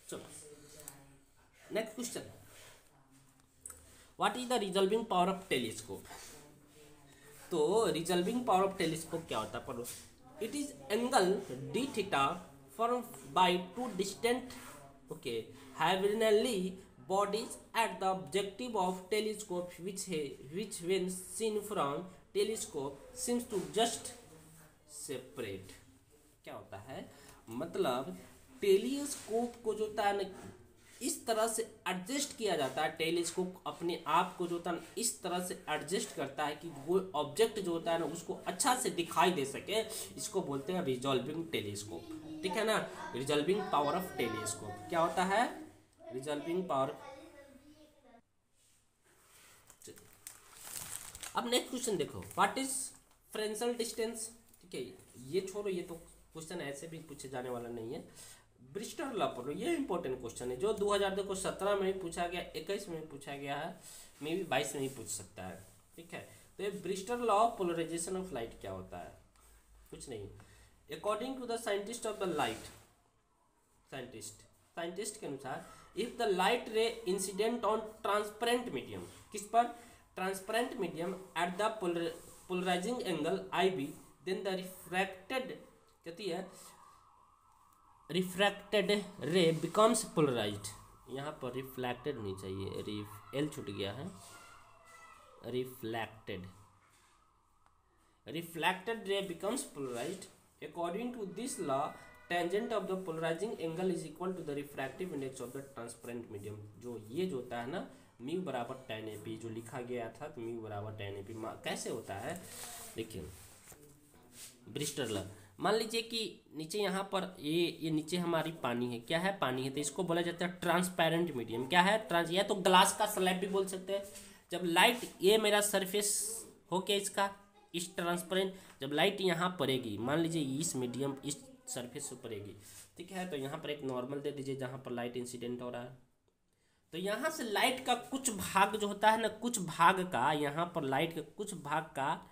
चलो next question, what is the resolving power of telescope? तो रिजॉल्विंग पावर ऑफ टेलीस्कोप क्या होता है? पढ़ो, it is angle D theta form by two distant heavenly bodies at the objective of telescope which when seen from telescope seems to just separate। क्या होता है? मतलब telescope को जो होता है ना इस तरह से एडजस्ट किया जाता है, टेलीस्कोप अपने आप को जो होता है ना इस तरह से एडजस्ट करता है कि वो ऑब्जेक्ट जो होता है ना उसको अच्छा से दिखाई दे सके। इसको बोलते हैं रिजॉल्विंग टेलीस्कोप। ठीक है ना, रिजॉल्विंग पावर ऑफ टेलीस्कोप क्या होता है? Resolving power. अब नेक्स्ट क्वेश्चन देखो, व्हाट इज फ्रेंसल डिस्टेंस? ठीक है, ये छोड़ो, ये तो क्वेश्चन ऐसे भी पूछे जाने वाला नहीं है। ब्रिस्टर लॉ पढ़ो, ये इंपॉर्टेंट क्वेश्चन है जो 2017 में भी पूछा गया, 21 में भी पूछा गया है, मे भी 22 में भी पूछ सकता है। ठीक है, तो ये Brewster law of polarisation of light क्या होता है? कुछ नहीं, according to the scientist of the light, scientist के अनुसार, if the light ray incident on transparent medium, किस पर? Transparent medium at the polarising angle IB, then the refracted, कहती है रिफ्रैक्टेड रे बिकम्स पोलराइज्ड। यहाँ पर रिफ्लेक्टेड नहीं चाहिए, एल छूट गया है, reflected ray becomes polarised. According to this law, tangent of the polarising angle is equal to the refractive index of the transparent medium. जो ये जो होता है ना म्यू बराबर tan AP, जो लिखा गया था तो म्यू बराबर tan AP कैसे होता है? देखिए ब्रिस्टर लॉ, मान लीजिए कि नीचे यहाँ पर ये नीचे हमारी पानी है, क्या है, पानी है, तो इसको बोला जाता है ट्रांसपेरेंट मीडियम। क्या है, या तो ग्लास का स्लैब भी बोल सकते हैं। जब लाइट, ये मेरा सरफेस हो गया इसका, इस ट्रांसपेरेंट, जब लाइट यहाँ पड़ेगी, मान लीजिए इस मीडियम, इस सरफेस पे पड़ेगी, ठीक है, तो यहाँ पर एक नॉर्मल दे दीजिए जहाँ पर लाइट इंसिडेंट हो रहा है। तो यहाँ से लाइट का कुछ भाग जो होता है ना, कुछ भाग का, यहाँ पर लाइट के कुछ भाग का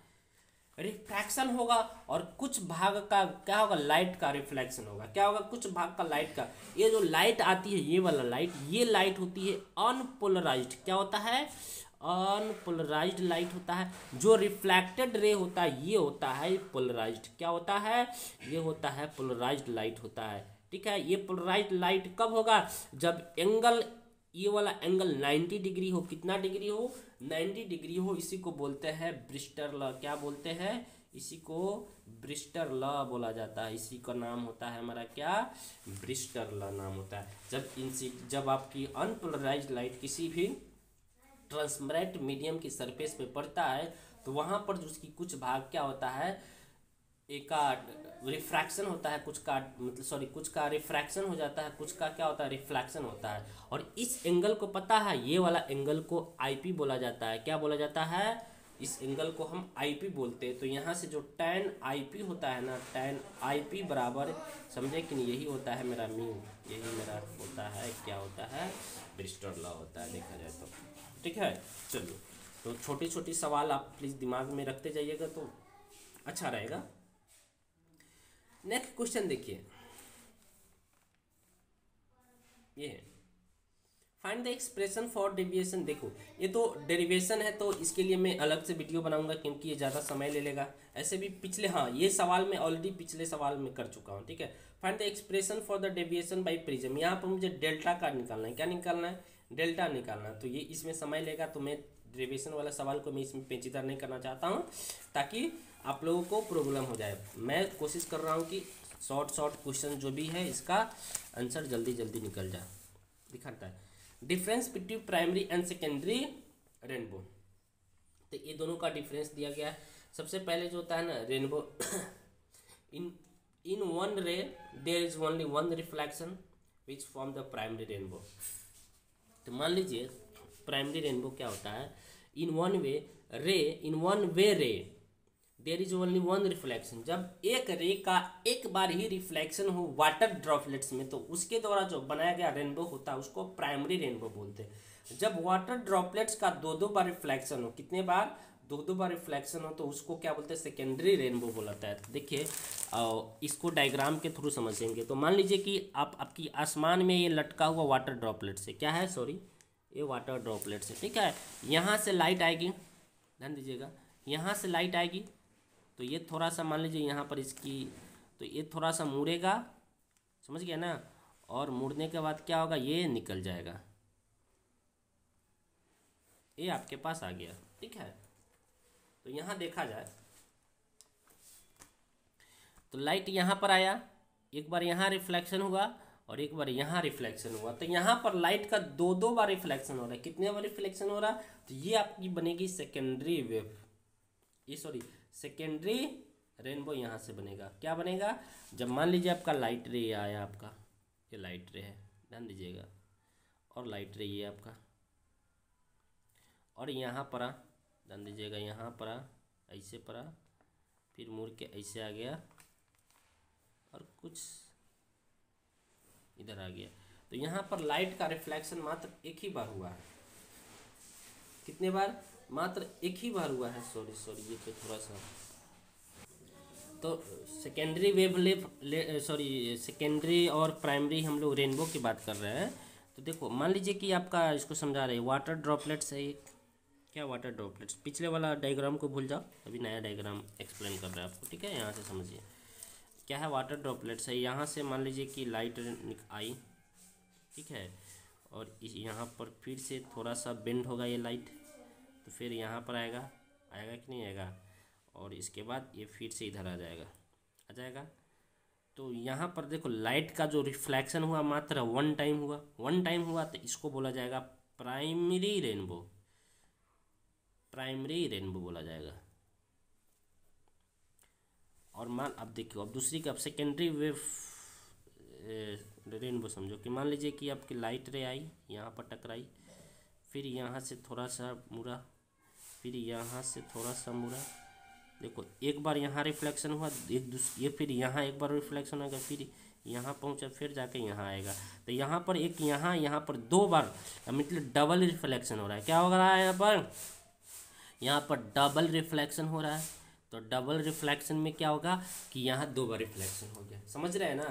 रिफ्रैक्शन होगा, और कुछ भाग का क्या होगा, लाइट का रिफ्लेक्शन होगा। क्या होगा, कुछ भाग का लाइट का। ये जो लाइट आती है, ये वाला लाइट, ये लाइट होती है अनपोलराइज्ड। क्या होता है, अनपोलराइज्ड लाइट होता है। जो रिफ्लेक्टेड रे होता है, ये होता है पोलराइज्ड। क्या होता है, ये होता है पोलराइज्ड लाइट होता है, ठीक है। ये पोलराइज्ड लाइट कब होगा, जब एंगल, ये वाला एंगल 90 डिग्री हो। कितना डिग्री हो, 90 डिग्री हो। इसी को बोलते हैं ब्रिस्टर लॉ। क्या बोलते हैं, इसी को ब्रिस्टर लॉ बोला जाता है। इसी का नाम होता है हमारा क्या, ब्रिस्टर लॉ नाम होता है। जब आपकी अनपोलराइज्ड लाइट किसी भी ट्रांसपेरेंट मीडियम की सरफेस पे पड़ता है, तो वहाँ पर जो उसकी कुछ भाग क्या होता है, एक का रिफ्रैक्शन होता है, कुछ का मतलब कुछ का रिफ्रैक्शन हो जाता है, कुछ का क्या होता है, रिफ्लेक्शन होता है। और इस एंगल को पता है, ये वाला एंगल को आईपी बोला जाता है। क्या बोला जाता है, इस एंगल को हम आईपी बोलते हैं। तो यहाँ से जो tan आईपी होता है ना, tan आईपी बराबर, समझे कि नहीं, यही होता है मेरा म्यू, यही मेरा होता है, क्या होता है, ब्रिस्टर लॉ होता है, देखा जाए तो, ठीक है। चलो, तो छोटी छोटी सवाल आप प्लीज़ दिमाग में रखते जाइएगा तो अच्छा रहेगा। नेक्स्ट क्वेश्चन देखिए, ये है find the expression for deviation. देखो, ये तो डेरिवेशन है, तो इसके लिए मैं अलग से वीडियो बनाऊंगा क्योंकि ये ज़्यादा समय ले लेगा। ऐसे भी पिछले, हाँ, ये सवाल मैं ऑलरेडी पिछले सवाल में कर चुका हूँ, ठीक है। Find the expression for the deviation by prism. यहाँ पर मुझे डेल्टा का निकालना है। क्या निकालना है, डेल्टा निकालना है। तो ये इसमें समय लेगा, तो मैं डेरिवेशन वाला सवाल को मैं इसमें पेचीदा नहीं करना चाहता हूँ, ताकि आप लोगों को प्रॉब्लम हो जाए। मैं कोशिश कर रहा हूँ कि शॉर्ट क्वेश्चन जो भी है, इसका आंसर जल्दी जल्दी निकल जाए। दिखाता है difference between primary and secondary rainbow. तो ये दोनों का डिफरेंस दिया गया है। सबसे पहले जो होता है ना, rainbow, in one ray there is only one reflection which form the primary rainbow. तो मान लीजिए प्राइमरी रेनबो क्या होता है, इन one way ray there is only one reflection. जब एक रे का एक बार ही रिफ्लेक्शन हो वाटर ड्रॉपलेट्स में, तो उसके द्वारा जो बनाया गया रेनबो होता है, उसको प्राइमरी रेनबो बोलते हैं। जब वाटर ड्रॉपलेट्स का दो बार रिफ्लेक्शन हो, कितने बार, दो बार रिफ्लेक्शन हो, तो उसको क्या बोलते हैं, सेकेंडरी रेनबो बोलता है। देखिए, इसको डायग्राम के थ्रू समझेंगे। तो मान लीजिए कि आपकी आसमान में ये लटका हुआ वाटर ड्रॉपलेट से, क्या है, सॉरी, ये वाटर ड्रॉपलेट से, ठीक है। यहाँ से लाइट आएगी, ध्यान दीजिएगा, यहाँ से लाइट आएगी, तो ये थोड़ा सा मान लीजिए यहाँ पर इसकी, तो ये थोड़ा सा मुड़ेगा, समझ गया ना, और मुड़ने के बाद क्या होगा, ये निकल जाएगा, ये आपके पास आ गया, ठीक है। तो यहाँ देखा जाए तो लाइट यहाँ पर आया, एक बार यहाँ रिफ्लेक्शन हुआ और एक बार यहाँ रिफ्लेक्शन हुआ। तो यहाँ पर लाइट का दो बार रिफ्लेक्शन हो रहा है। कितने बार रिफ्लेक्शन हो रहा है, तो ये आपकी बनेगी सेकेंडरी वेव, ये सॉरी सेकेंडरी रेनबो यहाँ से बनेगा। क्या बनेगा, जब मान लीजिए आपका लाइट रे आया, आपका ये लाइट रे है, ध्यान दीजिएगा, और लाइट रे ये आपका, और यहाँ पड़ा, ध्यान दीजिएगा, यहाँ पड़ा, ऐसे पड़ा, फिर मुड़ के ऐसे आ गया, और कुछ इधर आ गया। तो यहाँ पर लाइट का रिफ्लेक्शन मात्र एक ही बार हुआ है। कितने बार, मात्र एक ही बार हुआ है। सॉरी ये तो थोड़ा सा, तो सेकेंडरी सेकेंडरी और प्राइमरी हम लोग रेनबो की बात कर रहे हैं। तो देखो, मान लीजिए कि आपका, इसको समझा रहे हैं, वाटर ड्रॉपलेट्स है। क्या वाटर ड्रॉपलेट्स, पिछले वाला डायग्राम को भूल जाओ, अभी नया डायग्राम एक्सप्लेन कर रहा है आपको, ठीक है। यहाँ से समझिए क्या है, वाटर ड्रॉपलेट्स है। यहाँ से मान लीजिए कि लाइट आई, ठीक है, और यहाँ पर फिर से थोड़ा सा बेंड होगा ये लाइट, तो फिर यहाँ पर आएगा कि नहीं आएगा, और इसके बाद ये फिर से इधर आ जाएगा। तो यहाँ पर देखो, लाइट का जो रिफ्लेक्शन हुआ मात्र वन टाइम हुआ, तो इसको बोला जाएगा प्राइमरी रेनबो बोला जाएगा। और मान अब देखियो, अब दूसरी का, अब सेकेंडरी वेव रेनबो समझो कि मान लीजिए कि आपकी लाइट रे आई, यहाँ पर टकराई, फिर यहाँ से थोड़ा सा मुड़ा, फिर यहाँ से थोड़ा सा मुड़ा, देखो एक बार यहाँ रिफ्लेक्शन हुआ, ये फिर यहाँ एक बार रिफ्लेक्शन होगा, फिर यहाँ पहुँचा, फिर जाके यहाँ आएगा। तो यहाँ पर एक यहाँ पर दो बार, मतलब डबल रिफ्लेक्शन हो रहा है। क्या हो रहा है यहाँ पर डबल रिफ्लेक्शन हो रहा है। तो डबल रिफ्लेक्शन में क्या होगा कि यहाँ दो बार रिफ्लेक्शन हो गया, समझ रहे हैं ना।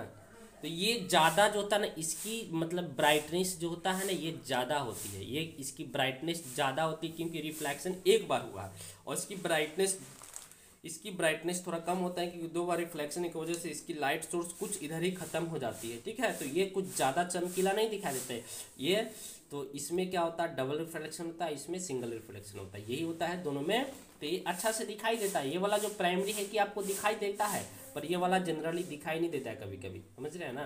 तो ये ज़्यादा जो होता है ना, इसकी मतलब ब्राइटनेस जो होता है ना, ये ज़्यादा होती है, ये इसकी ब्राइटनेस ज़्यादा होती है क्योंकि रिफ्लेक्शन एक बार हुआ है, और इसकी ब्राइटनेस थोड़ा कम होता है क्योंकि दो बार रिफ्लेक्शन की वजह से इसकी लाइट सोर्स कुछ इधर ही खत्म हो जाती है, ठीक है। तो ये कुछ ज़्यादा चमकीला नहीं दिखाई देता है ये। तो इसमें क्या होता है, डबल रिफ्लेक्शन होता है, इसमें सिंगल रिफ्लेक्शन होता है, यही होता है दोनों में। तो ये अच्छा से दिखाई देता है, ये वाला जो प्राइमरी है कि आपको दिखाई देता है, पर ये वाला जनरली दिखाई नहीं देता है कभी कभी, समझ रहे हैं ना।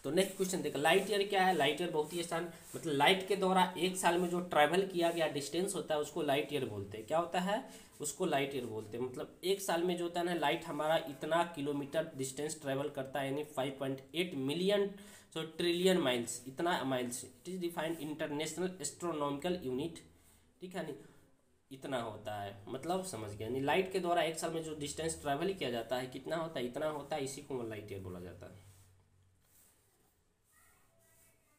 तो नेक्स्ट क्वेश्चन देखो, लाइट ईयर क्या है। लाइट ईयर बहुत ही आसान, मतलब लाइट के द्वारा एक साल में जो ट्रैवल किया गया डिस्टेंस होता है उसको लाइट ईयर बोलते हैं। क्या होता है, उसको लाइट ईयर बोलते हैं। मतलब एक साल में जो होता है ना, लाइट हमारा इतना किलोमीटर डिस्टेंस ट्रैवल करता है, यानी 5.8 मिलियन ट्रिलियन माइल्स, इतना miles. It is defined international astronomical unit, ठीक है नहीं, इतना होता है, मतलब समझ गया। यानी लाइट के द्वारा एक साल में जो डिस्टेंस ट्रैवल किया जाता है कितना होता है, इतना होता है, इसी को लाइट ईयर बोला जाता है।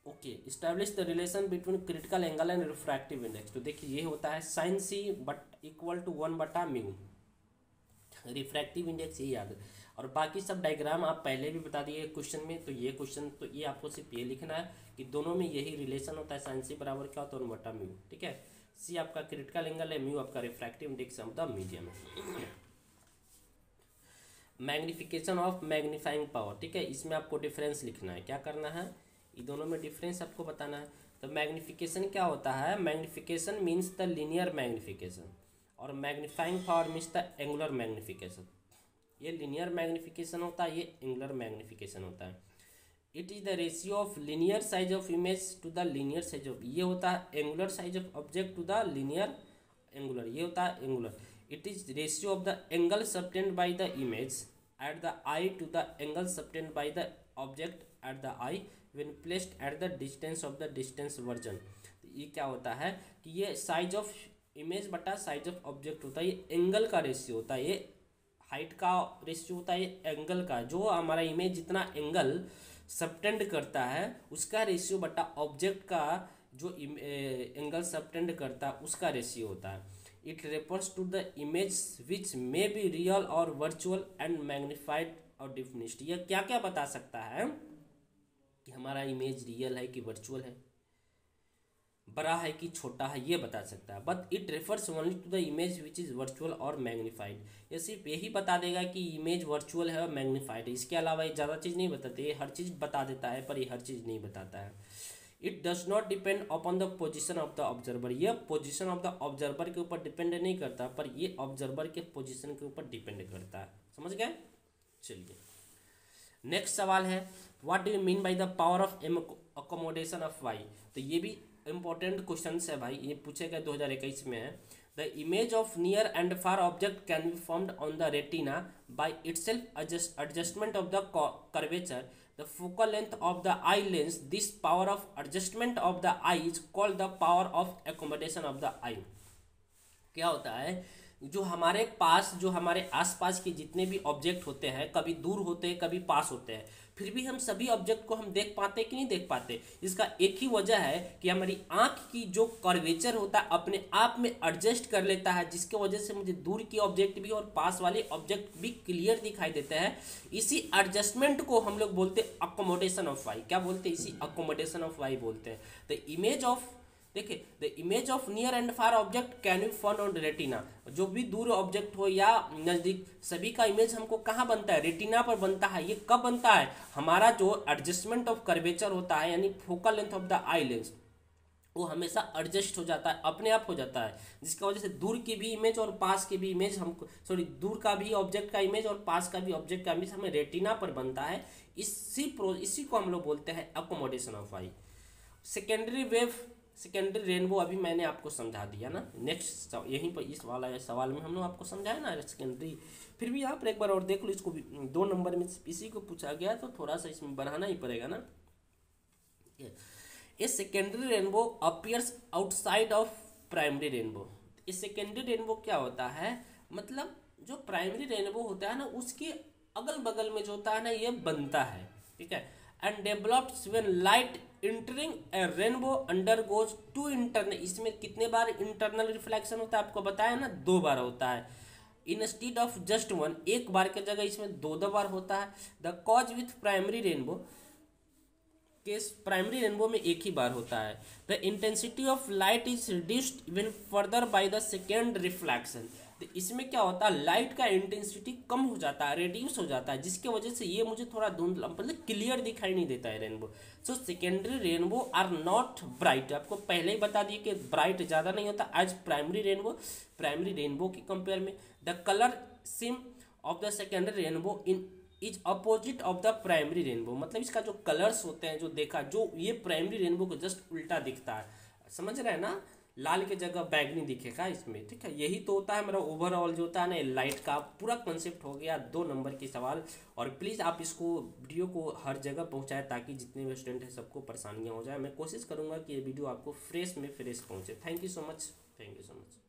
Okay, establish the relation between critical angle and refractive index. तो देखिए ये होता है sine C but equal to 1/μ, refractive index ये याद है। और बाकी सब डायग्राम आप पहले भी बता दिए क्वेश्चन में। तो ये क्वेश्चन, तो ये आपको सिर्फ ये लिखना है कि दोनों में यही रिलेशन होता है, साइन सी बराबर क्या होता है 1/μ, ठीक है। सी आपका क्रिटिकल एंगल है, म्यू आपका refractive index of the medium है। मैग्निफिकेशन ऑफ मैग्नीफाइंग पावर, ठीक है, इसमें आपको डिफरेंस लिखना है। क्या करना है, ये दोनों में डिफरेंस आपको बताना है। तो मैग्निफिकेशन क्या होता है, magnification means the linear magnification, और magnifying power means the angular magnification. ये लीनियर मैग्निफिकेशन होता है, ये एंगुलर मैग्निफिकेशन होता है। It is the ratio of linear size of image to the linear size of, ये होता है angular size of object to the linear angular, ये होता है angular. It is ratio of the angle subtended by the image at the eye to the angle subtended by the object at the I when placed at the distance of the distance version। तो ये क्या होता है कि ये size of image बटा size of object होता है, ये एंगल का रेशियो होता है, ये हाइट का रेशियो होता है, ये एंगल का, जो हमारा इमेज जितना एंगल सबटेंड करता है उसका रेशियो बटा ऑब्जेक्ट का जो एंगल सबटेंड करता है उसका रेशियो होता है। It refers to the image which may be real और वर्चुअल एंड मैग्नीफाइड और डिफिनिश्ड। यह क्या क्या बता सकता है कि हमारा इमेज रियल है कि वर्चुअल है, बड़ा है कि छोटा है, ये बता सकता है। But it refers only to the image which is virtual और मैग्नीफाइड। ये सिर्फ यही बता देगा कि इमेज वर्चुअल है और मैग्नीफाइड है, इसके अलावा ये ज़्यादा चीज़ नहीं बताते। ये हर चीज़ बता देता है पर ये हर चीज़ नहीं बताता है। It does not depend upon the position of the observer, ये पोजिशन ऑफ द ऑब्जर्वर के ऊपर डिपेंड नहीं करता, पर ये ऑब्जर्वर के पोजिशन के ऊपर डिपेंड करता है, समझ गए। चलिए नेक्स्ट सवाल है, what do you mean by the power of accommodation of eye. तो ये भी इंपॉर्टेंट क्वेश्चन है भाई, ये पूछे गए 2021 में है। The image of near and far object can be formed on the retina by itself adjustment of the curvature the focal length of the eye lens. This power of adjustment of the eye is called the power of accommodation of the eye. क्या होता है, जो हमारे पास, जो हमारे आसपास के जितने भी ऑब्जेक्ट होते हैं, कभी दूर होते हैं कभी पास होते हैं, फिर भी हम सभी ऑब्जेक्ट को हम देख पाते कि नहीं देख पाते। इसका एक ही वजह है कि हमारी आंख की जो कर्वेचर होता है अपने आप में एडजस्ट कर लेता है, जिसके वजह से मुझे दूर के ऑब्जेक्ट भी और पास वाले ऑब्जेक्ट भी क्लियर दिखाई देते हैं। इसी एडजस्टमेंट को हम लोग बोलते हैं अकोमोडेशन ऑफ वाई। क्या बोलते हैं, इसी अकोमोडेशन ऑफ वाई बोलते हैं। द इमेज ऑफ, देखिए, the image of near and far object can be found on retina. जो भी दूर ऑब्जेक्ट हो या नजदीक, सभी का इमेज हमको कहाँ बनता है, रेटिना पर बनता है। ये कब बनता है, हमारा जो एडजस्टमेंट ऑफ कर्वेचर होता है, यानी focal length of the eye lens, वो हमेशा एडजस्ट हो जाता है, अपने आप हो जाता है, जिसकी वजह से दूर की भी इमेज और पास की भी इमेज हमको, सॉरी, दूर का भी ऑब्जेक्ट का इमेज और पास का भी ऑब्जेक्ट का इमेज हमें रेटिना पर बनता है। इसी को हम लोग बोलते हैं accommodation of I. Secondary wave secondary rainbow अभी मैंने आपको समझा दिया ना, नेक्स्ट यहीं पर इस वाला सवाल में हम लोग आपको समझाया ना सेकेंडरी। फिर भी यहाँ पर एक बार और देख लो, इसको भी 2 नंबर में इसी को पूछा गया तो थोड़ा सा इसमें बढ़ाना ही पड़ेगा ना। A secondary rainbow appears outside of primary rainbow. इस सेकेंडरी रेनबो क्या होता है, मतलब जो प्राइमरी रेनबो होता है ना उसके अगल बगल में जो होता है ना ये बनता है, ठीक है। And develops when light entering a rainbow undergoes 2 internal, इसमें कितने बार इंटरनल रिफ्लेक्शन होता है आपको बताया ना, 2 बार होता है। इंस्टीड ऑफ जस्ट 1, एक बार के जगह इसमें 2 बार होता है। The cause with primary rainbow, case primary rainbow में एक ही बार होता है। The intensity of light is reduced even further by the second reflection. तो इसमें क्या होता है, लाइट का इंटेंसिटी कम हो जाता है, रिड्यूस हो जाता है, जिसके वजह से ये मुझे थोड़ा धुंधला मतलब क्लियर दिखाई नहीं देता है rainbow. So secondary rainbow are not bright, आपको पहले ही बता दिए कि ब्राइट ज़्यादा नहीं होता as primary rainbow. Primary rainbow के कंपेयर में the colour scheme of the secondary rainbow in is opposite of the primary rainbow, मतलब इसका जो कलर्स होते हैं जो देखा, जो ये प्राइमरी रेनबो को जस्ट उल्टा दिखता है, समझ रहे हैं ना, लाल के जगह बैगनी दिखेगा इसमें, ठीक है। यही तो होता है मेरा ओवरऑल जो होता है ना लाइट का पूरा कंसेप्ट हो गया 2 नंबर के सवाल। और प्लीज़ आप इसको वीडियो को हर जगह पहुंचाएं ताकि जितने भी स्टूडेंट हैं सबको परेशानियां हो जाए। मैं कोशिश करूंगा कि ये वीडियो आपको फ्रेश में फ्रेश पहुंचे। Thank you so much, thank you so much.